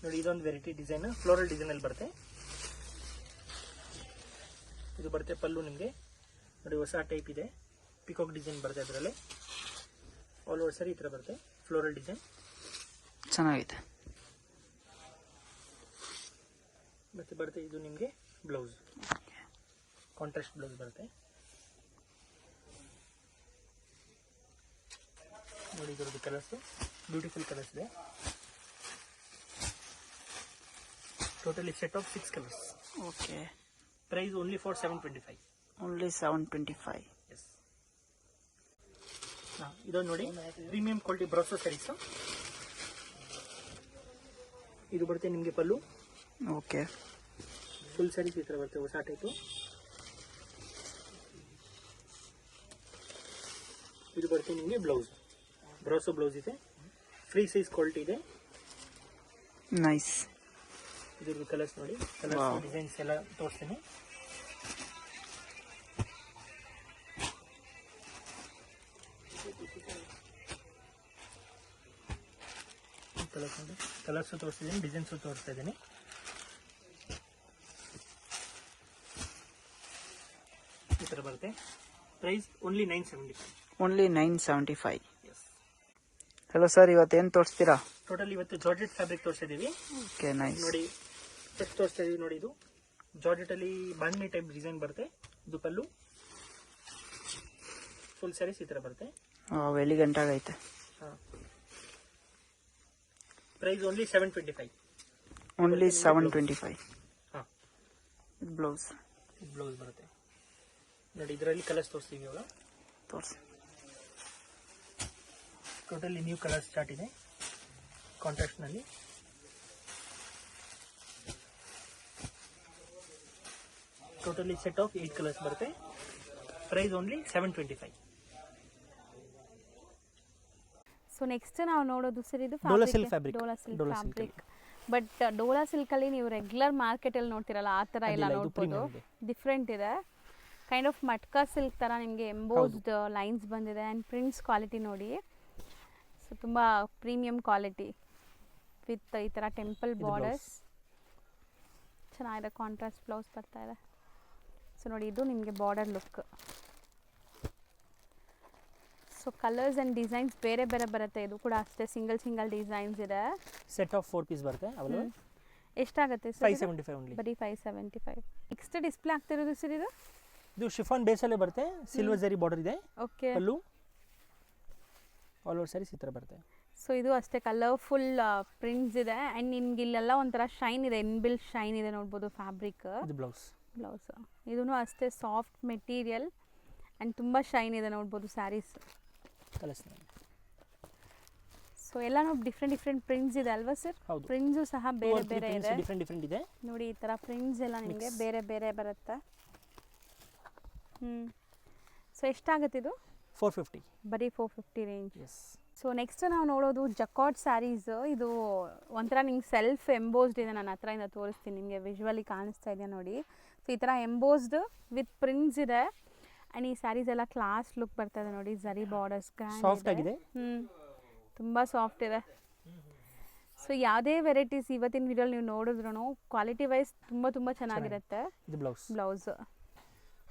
ನೋಡಿ ಇದೊಂದು variety design, floral design ಅಲ್ಲಿ ಬರುತ್ತೆ. ಇದು ಬರುತ್ತೆ ಪಲ್ಲು ನಿಮಗೆ ನೋಡಿ, ಹೊಸ ಟೈಪ್ ಇದೆ, ಪಿಕಾಕ್ ಡಿಸೈನ್ ಬರುತ್ತೆ ಅದರಲ್ಲಿ. ಆಲ್ ಓವರ್ ಸರಿ ಈ ಥರ ಬರುತ್ತೆ, ಫ್ಲೋರಲ್ ಡಿಸೈನ್ ಚೆನ್ನಾಗಿದೆ. ಮತ್ತೆ ಬರುತ್ತೆ ಇದು ನಿಮಗೆ ಬ್ಲೌಸ್, ಕಾಂಟ್ರಾಸ್ಟ್ ಬ್ಲೌಸ್ ಬರುತ್ತೆ. ನೋಡಿ ಇದರದ್ದು ಕಲರ್ಸ್ ಬ್ಯೂಟಿಫುಲ್ ಕಲರ್ಸ್ ಇದೆ. Totally set of 6 colours. Okay. Price only for 725. Only 725. Yes. ಇದೊಂದು ನೋಡಿ ಪ್ರೀಮಿಯಂ ಕ್ವಾಲಿಟಿ ಬ್ರಾಸೋ ಸ್ಯಾರೀಸ್. ಇದು ಬರುತ್ತೆ ನಿಮಗೆ ಪಲ್ಲು. ಓಕೆ. ಫುಲ್ ಸ್ಯಾರೀಸ್ ಈ ಥರ ಬರುತ್ತೆ, ಹೊಸ ಟೈಪು. ಇದು ಬರುತ್ತೆ ನಿಮಗೆ ಬ್ಲೌಸ್, ಬ್ರಾಸೋ ಬ್ಲೌಸ್ ಇದೆ, ಫ್ರೀ ಸೈಜ್ ಕ್ವಾಲಿಟಿ ಇದೆ. ನೈಸ್. ಇದ್ರದ್ದು ಕಲರ್ಸ್ ನೋಡಿ, ಕಲರ್ಸ್ ಡಿಸೈನ್ಸ್ ಎಲ್ಲ ತೋರಿಸ್ತೀನಿ. ಕಲರ್ಸ್ ನೋಡಿ, ಕಲರ್ಸು ತೋರಿಸ್ತಿದ್ದೀನಿ, ಡಿಸೈನ್ಸು ತೋರಿಸ್ತಾ ಇದ್ದೀನಿ. ಈ ಥರ ಬರುತ್ತೆ. Price only 975. Only 975. Yes. Hello sir, ಇವತ್ತೇನು ತೋರಿಸ್ತೀರಾ? ಟೋಟಲ್ ಇವತ್ತು ಜಾರ್ಜೆಟ್ ಫ್ಯಾಬ್ರಿಕ್ ತೋರಿಸ್ತಾ ಇದ್ದೀವಿ. Okay, nice. ನೋಡಿ ಫಸ್ಟ್ ತೋರಿಸ್ತಾ ಇದೀವಿ ನೋಡಿ, ಇದು ಜಾರ್ಜೆಟ್ ಅಲ್ಲಿ ಬಾಂಡ್ನಿ ಟೈಪ್ ಡಿಸೈನ್ ಬರುತ್ತೆ. ಇದು ಪಲ್ಲು, ಫುಲ್ ಸ್ಯಾರೀಸ್ ಈ ತರ ಬರುತ್ತೆ. ಎಲ್ಲಿ ಗಂಟಾಗೈತೆ. Price only 725. ಓನ್ಲಿ 725. ಹಾಂ, ಬ್ಲೌಸ್ ಬ್ಲೌಸ್ ಬರುತ್ತೆ ನೋಡಿ. ಇದರಲ್ಲಿ ಕಲರ್ಸ್ ತೋರಿಸ್ತೀವಿ ಇವಾಗ. ತೋರಿಸಿ. ಟೋಟಲಿ ನ್ಯೂ ಕಲರ್ ಸ್ಟಾರ್ಟ್ ಇದೆ ಕಾಂಟ್ರಾಸ್ಟ್ನಲ್ಲಿ. ಟೋಟಲಿ ಸೆಟ್ ಆಫ್ 8 ಕಲರ್ಸ್ ಬರುತ್ತೆ. Price only 725. ಸೊ ನೆಕ್ಸ್ಟ್ ನಾವು ನೋಡೋದು ಸರ್ ಇದು dola silk fabric. Dola silk fabric. But dola silk ಅಲ್ಲಿ ನೀವು ರೆಗ್ಯುಲರ್ ಮಾರ್ಕೆಟ್ ಅಲ್ಲಿ ನೋಡ್ತಿರಲ್ಲ ಆ ತರ ಎಲ್ಲ ನೋಡ್ಬೋದು, ಡಿಫ್ರೆಂಟ್ ಇದೆ. ಕೈಂಡ್ ಆಫ್ ಮಟ್ಕಾ ಸಿಲ್ಕ್ ತರ ನಿಮಗೆ ಎಂಬೋಸ್ಡ್ ಲೈನ್ಸ್ ಬಂದಿದೆ ಆ್ಯಂಡ್ ಪ್ರಿಂಟ್ಸ್ ಕ್ವಾಲಿಟಿ ನೋಡಿ. ಸೊ ತುಂಬ ಪ್ರೀಮಿಯಂ ಕ್ವಾಲಿಟಿ ವಿತ್ ಈ ಥರ ಟೆಂಪಲ್ ಬಾರ್ಡರ್ಸ್ ಚೆನ್ನಾಗಿದೆ. ಕಾಂಟ್ರಾಸ್ಟ್ ಬ್ಲೌಸ್ ಬರ್ತಾ ಇದೆ. ಸೊ ನೋಡಿ ಇದು ನಿಮಗೆ border look. So colours and designs ಬೇರೆ ಬೇರೆ ಬರುತ್ತೆ. ಇದು ಕೂಡ ಅಷ್ಟೇ ಸಿಂಗಲ್ ಡಿಸೈನ್ಸ್ ಇದೆ. ಸೆಟ್ ಆಫ್ 4 ಪೀಸ್ ಬರುತ್ತೆ. ಅವೈಲೇಬಲ್. ಎಷ್ಟಾಗುತ್ತೆ ಸರ್? 575 ಓನ್ಲಿ. ಬರೀ 575. ನೆಕ್ಸ್ಟ್ ಡಿಸ್ಪ್ಲೇ ಆಗ್ತಿರೋದು ಸರ್ ಇದು ಶಿಫಾನ್ ಬೇಸಲ್ಲೇ ಬರುತ್ತೆ. ಸಿಲ್ವರ್ ಜರಿ ಬಾರ್ಡರ್ ಇದೆ. ಓಕೆ. ಪಲ್ಲು ಆಲ್ ಓವರ್ ಸ್ಯಾರೀಸ್ ಈ ಥರ ಬರುತ್ತೆ. ಸೊ ಇದು ಅಷ್ಟೇ ಕಲರ್ಫುಲ್ ಪ್ರಿಂಟ್ಸ್ ಇದೆ ಆ್ಯಂಡ್ ನಿಮ್ಗೆ ಇಲ್ಲೆಲ್ಲ ಒಂಥರ ಶೈನ್ ಇದೆ, ಇನ್ಬಿಲ್ಟ್ ಶೈನ್ ಇದೆ ನೋಡ್ಬೋದು ಫ್ಯಾಬ್ರಿಕ್. ಇದು ಬ್ಲೌಸ್. ಇದೂ ಅಷ್ಟೇ ಸಾಫ್ಟ್ ಮೆಟೀರಿಯಲ್ ಆ್ಯಂಡ್ ತುಂಬ ಶೈನ್ ಇದೆ ನೋಡ್ಬೋದು ಸ್ಯಾರೀಸ್. ಕಲರ್ಸ್ ಸೊ ಎಲ್ಲಾನು ಡಿಫ್ರೆಂಟ್ ಪ್ರಿಂಟ್ಸ್ ಇದೆ ಅಲ್ವಾ ಸರ್? ಪ್ರಿಂಟ್ಸು ಸಹ ಬೇರೆ ಬೇರೆ ಇದೆ. ಡಿಫ್ರೆಂಟ್ ಇದೆ ನೋಡಿ. ಈ ಥರ ಪ್ರಿಂಟ್ಸ್ ಎಲ್ಲ ನಿಮಗೆ ಬೇರೆ ಬೇರೆ ಬರುತ್ತೆ. ಸೊ ಎಷ್ಟಾಗುತ್ತೆ ಇದು? 450. ಬರೀ 450 ರೇಂಜ್. ಎಸ್. ಸೊ ನೆಕ್ಸ್ಟ್ ನಾವು ನೋಡೋದು ಜಕಾರ್ಡ್ ಸ್ಯಾರೀಸ್. ಇದು ಒಂಥರ ನಿಮ್ಗೆ ಸೆಲ್ಫ್ ಎಂಬೋಸ್ಡ್ ಇದೆ. ನಾನು ಹತ್ರದಿಂದ ತೋರಿಸ್ತೀನಿ ನಿಮಗೆ, ವಿಜುವಲಿ ಕಾಣಿಸ್ತಾ ಇದೆ ನೋಡಿ. ಸೊ ಈ ಥರ ಎಂಬೋಸ್ಡ್ ವಿತ್ ಪ್ರಿಂಟ್ಸ್ ಇದೆ ಆ್ಯಂಡ್ ಈ ಸ್ಯಾರೀಸ್ ಎಲ್ಲ ಕ್ಲಾಸ್ ಲುಕ್ ಬರ್ತದೆ ನೋಡಿ. ಜರಿ ಬಾರ್ಡರ್ಸ್ ಸಾಫ್ಟ್ ಆಗಿದೆ. ತುಂಬ ಸಾಫ್ಟ್ ಇದೆ. ಸೊ ಯಾವುದೇ ವೆರೈಟೀಸ್ ಇವತ್ತಿನ ವಿಡಿಯೋ ನೀವು ನೋಡಿದ್ರು ಕ್ವಾಲಿಟಿ ವೈಸ್ ತುಂಬ ಚೆನ್ನಾಗಿರುತ್ತೆ. ಇದು ಬ್ಲೌಸ್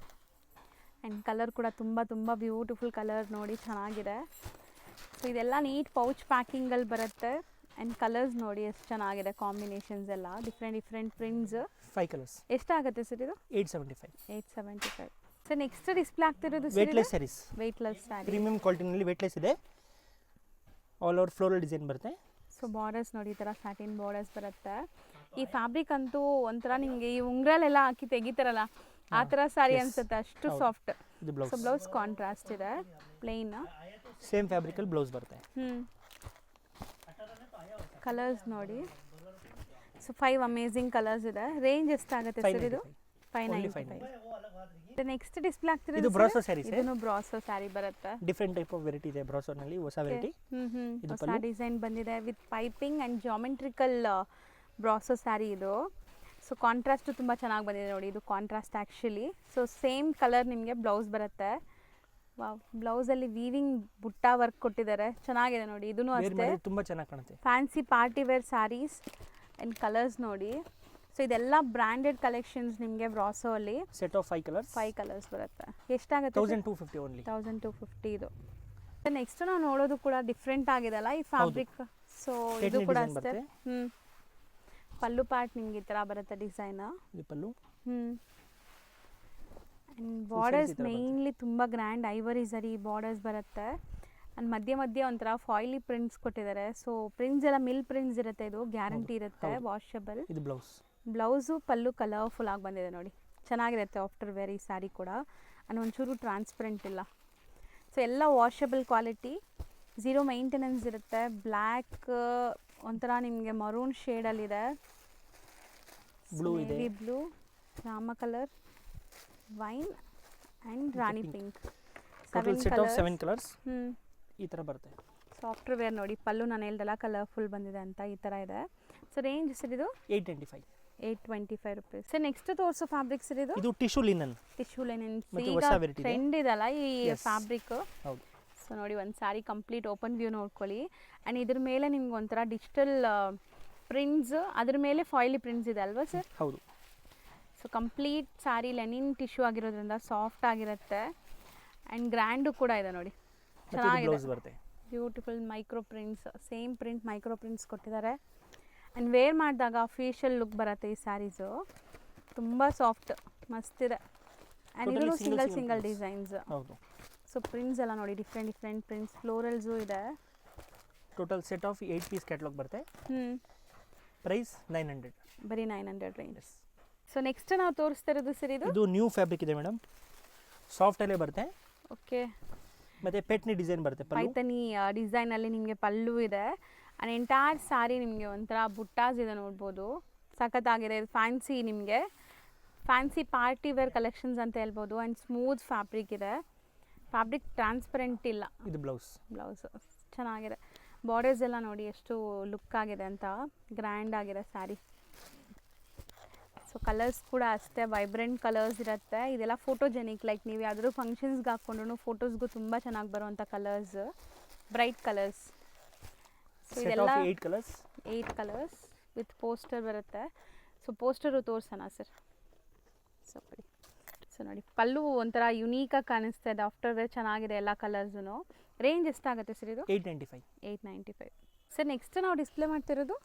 ಆ್ಯಂಡ್ ಕಲರ್ ಕೂಡ ತುಂಬ ಬ್ಯೂಟಿಫುಲ್ ಕಲರ್ ನೋಡಿ, ಚೆನ್ನಾಗಿದೆ. ಸೊ ಇದೆಲ್ಲ ನೀಟ್ ಪೌಚ್ ಪ್ಯಾಕಿಂಗಲ್ಲಿ ಬರುತ್ತೆ ಆ್ಯಂಡ್ ಕಲರ್ಸ್ ನೋಡಿ ಎಷ್ಟು ಚೆನ್ನಾಗಿದೆ, ಕಾಂಬಿನೇಷನ್ಸ್ ಎಲ್ಲ ಡಿಫ್ರೆಂಟ್ ಪ್ರಿಂಟ್ಸ್. 5 ಕಲರ್ಸ್. ಎಷ್ಟಾಗುತ್ತೆ ಸರ್ ಇದು? 875. ಸರ್ ನೆಕ್ಸ್ಟ್ ಡಿಸ್ಪ್ಲೇ ಆಗ್ತಿರೋದು weightless saris. Weightless sari premium ಕ್ವಾಲಿಟಿನಲ್ಲಿ ವೇಟ್ಲೆಸ್ ಇದೆ. ಆಲ್ ಓವರ್ ಫ್ಲೋರಲ್ ಡಿಸೈನ್ ಬರುತ್ತೆ. ಸೊ ಬಾರ್ಡರ್ಸ್ ನೋಡಿ, ಈ ಥರ ಸ್ಯಾಟಿನ್ ಬಾರ್ಡರ್ಸ್ ಬರುತ್ತೆ. ಈ ಫ್ಯಾಬ್ರಿಕ್ ಅಂತೂ ಒಂಥರ ನಿಮಗೆ ಈ ಉಂಗ್ರಲ್ಲೆಲ್ಲ ಹಾಕಿ ತೆಗಿತಾರಲ್ಲ ಆ ಥರ ಸ್ಯಾರಿ ಅನ್ಸುತ್ತೆ, ಅಷ್ಟು ಸಾಫ್ಟ್. ಸೊ ಬ್ಲೌಸ್ ಕಾಂಟ್ರಾಸ್ಟ್ ಇದೆ, ಪ್ಲೇನ್ ಸೇಮ್ ಫ್ಯಾಬ್ರಿಕಲ್ಲಿ ಬ್ಲೌಸ್ ಬರುತ್ತೆ. ಕಲರ್ಸ್ ನೋಡಿ. ಸೊ 5 ಅಮೇಝಿಂಗ್ ಕಲರ್ಸ್ ಇದೆ. ರೇಂಜ್ ಎಷ್ಟಾಗುತ್ತೆ ಸರ್ ಇದು? 595. ನೆಕ್ಸ್ಟ್ ಡಿಸ್ಪ್ಲೇ ಆಗ್ತಿರೋದು ಇದು ಬ್ರಾಸೋ ಸ್ಯಾರೀಸ್. ಇದನ್ನು ಬ್ರಾಸೋ ಸ್ಯಾರಿ ಬರುತ್ತೆ. ಡಿಫರೆಂಟ್ ಟೈಪ್ ಆಫ್ ವೆರೈಟಿ ಇದೆ ಬ್ರಾಸೋನಲ್ಲಿ, ಹೊಸ ವೆರೈಟಿ. ಹೊಸ ಡಿಸೈನ್ ಬಂದಿದೆ with piping and geometrical brasso saree ಇದು. ಸೊ ಕಾಂಟ್ರಾಸ್ಟು ತುಂಬ ಚೆನ್ನಾಗಿ ಬಂದಿದೆ ನೋಡಿ. ಇದು contrast actually. So same colour ನಿಮಗೆ ಬ್ಲೌಸ್ ಬರುತ್ತೆ. ವಾವ್, ಬ್ಲೌಸಲ್ಲಿ ವೀವಿಂಗ್ ಬುಟ್ಟ ವರ್ಕ್ ಕೊಟ್ಟಿದ್ದಾರೆ, ಚೆನ್ನಾಗಿದೆ ನೋಡಿ. ಇದೂ ಅಷ್ಟೇ ತುಂಬ ಚೆನ್ನಾಗಿ ಕಾಣುತ್ತೆ. Fancy party wear sarees and colours ನೋಡಿ. ಸೊ ಇದೆಲ್ಲ ಬ್ರ್ಯಾಂಡೆಡ್ ಕಲೆಕ್ಷನ್ಸ್ ನಿಮಗೆ ಬ್ರಾಸೋ ಅಲ್ಲಿ. Set of 5 colours. 5 ಕಲರ್ಸ್ ಬರುತ್ತೆ. ಎಷ್ಟಾಗುತ್ತೆ? 1250 ಓನ್ಲಿ. 1250 ಇದು. ನೆಕ್ಸ್ಟ್ ನಾವು ನೋಡೋದು ಕೂಡ ಡಿಫ್ರೆಂಟ್ ಆಗಿದೆ ಅಲ್ಲ ಈ ಫ್ಯಾಬ್ರಿಕ್. ಸೊ ಇದು ಕೂಡ ಅಷ್ಟೇ. ಪಲ್ಲು ಪಾರ್ಟ್ ನಿಮ್ಗೆ ಈ ಥರ ಬರುತ್ತೆ ಡಿಸೈನ್. ಇದು ಪಲ್ಲು. ಆ್ಯಂಡ್ ಬಾರ್ಡರ್ಸ್ ಮೇಯ್ನ್ಲಿ ತುಂಬ ಗ್ರ್ಯಾಂಡ್ ಐವರಿ ಝರಿ ಬಾರ್ಡರ್ಸ್ ಬರುತ್ತೆ. ಆ್ಯಂಡ್ ಮಧ್ಯೆ ಒಂಥರ ಫಾಯ್ಲಿ ಪ್ರಿಂಟ್ಸ್ ಕೊಟ್ಟಿದ್ದಾರೆ. ಸೊ ಪ್ರಿಂಟ್ಸ್ ಎಲ್ಲ ಮಿಲ್ ಪ್ರಿಂಟ್ಸ್ ಇರುತ್ತೆ, ಇದು ಗ್ಯಾರಂಟಿ ಇರುತ್ತೆ, ವಾಷಬಲ್. ಇದು ಬ್ಲೌಸ್. ಬ್ಲೌಸು ಪಲ್ಲು ಕಲರ್ಫುಲ್ ಆಗಿ ಬಂದಿದೆ ನೋಡಿ, ಚೆನ್ನಾಗಿರುತ್ತೆ ಆಫ್ಟರ್ ವೇರ್ ಈ ಸ್ಯಾರಿ ಕೂಡ. ಆ್ಯಂಡ್ ಒಂಚೂರು ಟ್ರಾನ್ಸ್ಪರೆಂಟ್ ಇಲ್ಲ. ಸೊ ಎಲ್ಲ ವಾಷಬಲ್ ಕ್ವಾಲಿಟಿ, ಝೀರೋ ಮೈಂಟೆನೆನ್ಸ್ ಇರುತ್ತೆ. ಬ್ಲ್ಯಾಕ್ ಒಂಥರ ನಿಮಗೆ ಮರೂನ್ ಶೇಡಲ್ಲಿದೆ, ಬ್ಲೂ ಇದೆ, blue, Rama colour, wine and rani pink. Set of 7 colours ಈ ಥರ ಬರುತ್ತೆ. ಸಾಫ್ಟ್ವೇರ್ ವೇರ್ ನೋಡಿ, ಪಲ್ಲು ನಾನು ಹೇಳ್ದಲ್ಲ ಕಲರ್ಫುಲ್ ಬಂದಿದೆ ಅಂತ, ಈ ಥರ ಇದೆ. ಸೊ ರೇಂಜ್ ಸರ್ ಇದು 825 ರುಪೀಸ್. ಸರ್ ನೆಕ್ಸ್ಟ್ ತೋರಿಸೋ ಫ್ಯಾಬ್ರಿಕ್ ಸರ್ ಇದು ಟಿಶ್ಯೂ ಲಿನನ್. ಟಿಶ್ಯೂ ಲಿನನ್ ಈಗ ಟ್ರೆಂಡ್ ಇದಲ್ಲ ಈ ಫ್ಯಾಬ್ರಿಕ್. ಸೊ ನೋಡಿ ಒಂದು ಸ್ಯಾರಿ ಕಂಪ್ಲೀಟ್ ಓಪನ್ ವ್ಯೂ ನೋಡ್ಕೊಳ್ಳಿ. ಆ್ಯಂಡ್ ಇದ್ರ ಮೇಲೆ ನಿಮ್ಗೆ ಒಂಥರ ಡಿಜಿಟಲ್ ಪ್ರಿಂಟ್ಸ್, ಅದ್ರ ಮೇಲೆ ಫಾಯಿಲಿ ಪ್ರಿಂಟ್ಸ್ ಇದೆ ಅಲ್ವಾ ಸರ್? ಹೌದು. So complete saree linen tissue ಆಗಿರೋದ್ರಿಂದ ಸಾಫ್ಟ್ ಆಗಿರುತ್ತೆ. ಆ್ಯಂಡ್ ಗ್ರ್ಯಾಂಡು ಕೂಡ ಇದೆ ನೋಡಿ, ಚೆನ್ನಾಗಿದೆ. Beautiful micro prints, same print micro prints ಕೊಟ್ಟಿದ್ದಾರೆ. ಆ್ಯಂಡ್ ವೇರ್ ಮಾಡಿದಾಗ ಅಫಿಷಿಯಲ್ ಲುಕ್ ಬರುತ್ತೆ ಈ ಸ್ಯಾರೀಸು. ತುಂಬ ಸಾಫ್ಟ್, ಮಸ್ತಿದೆ. ಆ್ಯಂಡ್ ಇದೂ ಸಿಂಗಲ್ ಡಿಸೈನ್ಸ್. ಸೊ ಪ್ರಿಂಟ್ಸ್ ಎಲ್ಲ ನೋಡಿ, ಡಿಫ್ರೆಂಟ್ ಪ್ರಿಂಟ್ಸ್, ಫ್ಲೋರಲ್ಸು ಇದೆ. Total set of 8 piece catalogue ಬರುತ್ತೆ. ಪ್ರೈಸ್ 900. ಬರೀ 900 ರೇಂಜ್. ಸೊ ನೆಕ್ಸ್ಟ್ ನಾವು ತೋರಿಸ್ತಾ ಇರೋದು ಸರ್ ಇದು ನ್ಯೂ ಫ್ಯಾಬ್ರಿಕ್ ಇದೆ ಮೇಡಮ್, ಸಾಫ್ಟ್ ಅಲ್ಲೇ ಬರುತ್ತೆ. ಓಕೆ. ಮತ್ತೆ ಪೆಟ್ನಿ ಡಿಸೈನ್ ಬರುತ್ತೆ, ಪೈತನಿ ಡಿಸೈನಲ್ಲಿ ನಿಮಗೆ ಪಲ್ಲು ಇದೆ. ಆ್ಯಂಡ್ ಎಂಟೈರ್ ಸ್ಯಾರಿ ನಿಮಗೆ ಒಂಥರ ಬುಟ್ಟಾಸ್ ಇದೆ ನೋಡ್ಬೋದು, ಸಖತ್ತಾಗಿದೆ. ಇದು ಫ್ಯಾನ್ಸಿ, ನಿಮಗೆ ಫ್ಯಾನ್ಸಿ ಪಾರ್ಟಿ ವೇರ್ ಕಲೆಕ್ಷನ್ಸ್ ಅಂತ ಹೇಳ್ಬೋದು. ಆ್ಯಂಡ್ ಸ್ಮೂತ್ ಫ್ಯಾಬ್ರಿಕ್ ಇದೆ, ಫ್ಯಾಬ್ರಿಕ್ ಟ್ರಾನ್ಸ್ಪರೆಂಟ್ ಇಲ್ಲ. ಇದು ಬ್ಲೌಸ್ ಚೆನ್ನಾಗಿದೆ. ಬಾರ್ಡರ್ಸ್ ಎಲ್ಲ ನೋಡಿ ಎಷ್ಟು ಲುಕ್ ಆಗಿದೆ ಅಂತ, ಗ್ರ್ಯಾಂಡ್ ಆಗಿದೆ ಸ್ಯಾರಿ. ಸೊ ಕಲರ್ಸ್ ಕೂಡ ಅಷ್ಟೇ ವೈಬ್ರೆಂಟ್ ಕಲರ್ಸ್ ಇರುತ್ತೆ. ಇದೆಲ್ಲ ಫೋಟೋಜೆನಿಕ್, ಲೈಕ್ ನೀವು ಯಾವ್ದಾದ್ರು ಫಂಕ್ಷನ್ಸ್ಗೆ ಹಾಕ್ಕೊಂಡ್ರು ಫೋಟೋಸ್ಗೂ ತುಂಬ ಚೆನ್ನಾಗಿ ಬರುವಂಥ ಕಲರ್ಸ್, ಬ್ರೈಟ್ ಕಲರ್ಸ್. ಸೊ ಇದೆಲ್ಲ 8 ಕಲರ್ಸ್ ವಿತ್ ಪೋಸ್ಟರ್ ಬರುತ್ತೆ. ಸೊ ಪೋಸ್ಟರು ತೋರಿಸೋಣ ಸರ್. ಸೊ ನೋಡಿ ಪಲ್ಲು ಒಂಥರ ಯುನೀಕಾಗಿ ಕಾಣಿಸ್ತಾ ಇದೆ, ಆಫ್ಟರ್ ವೇರ್ ಚೆನ್ನಾಗಿದೆ ಎಲ್ಲ ಕಲರ್ಸು. ರೇಂಜ್ ಎಷ್ಟಾಗುತ್ತೆ ಸರ್ ಇದು? 895. ಸರ್ ನೆಕ್ಸ್ಟ್ ನಾವು ಡಿಸ್ಪ್ಲೇ ಮಾಡ್ತಿರೋದು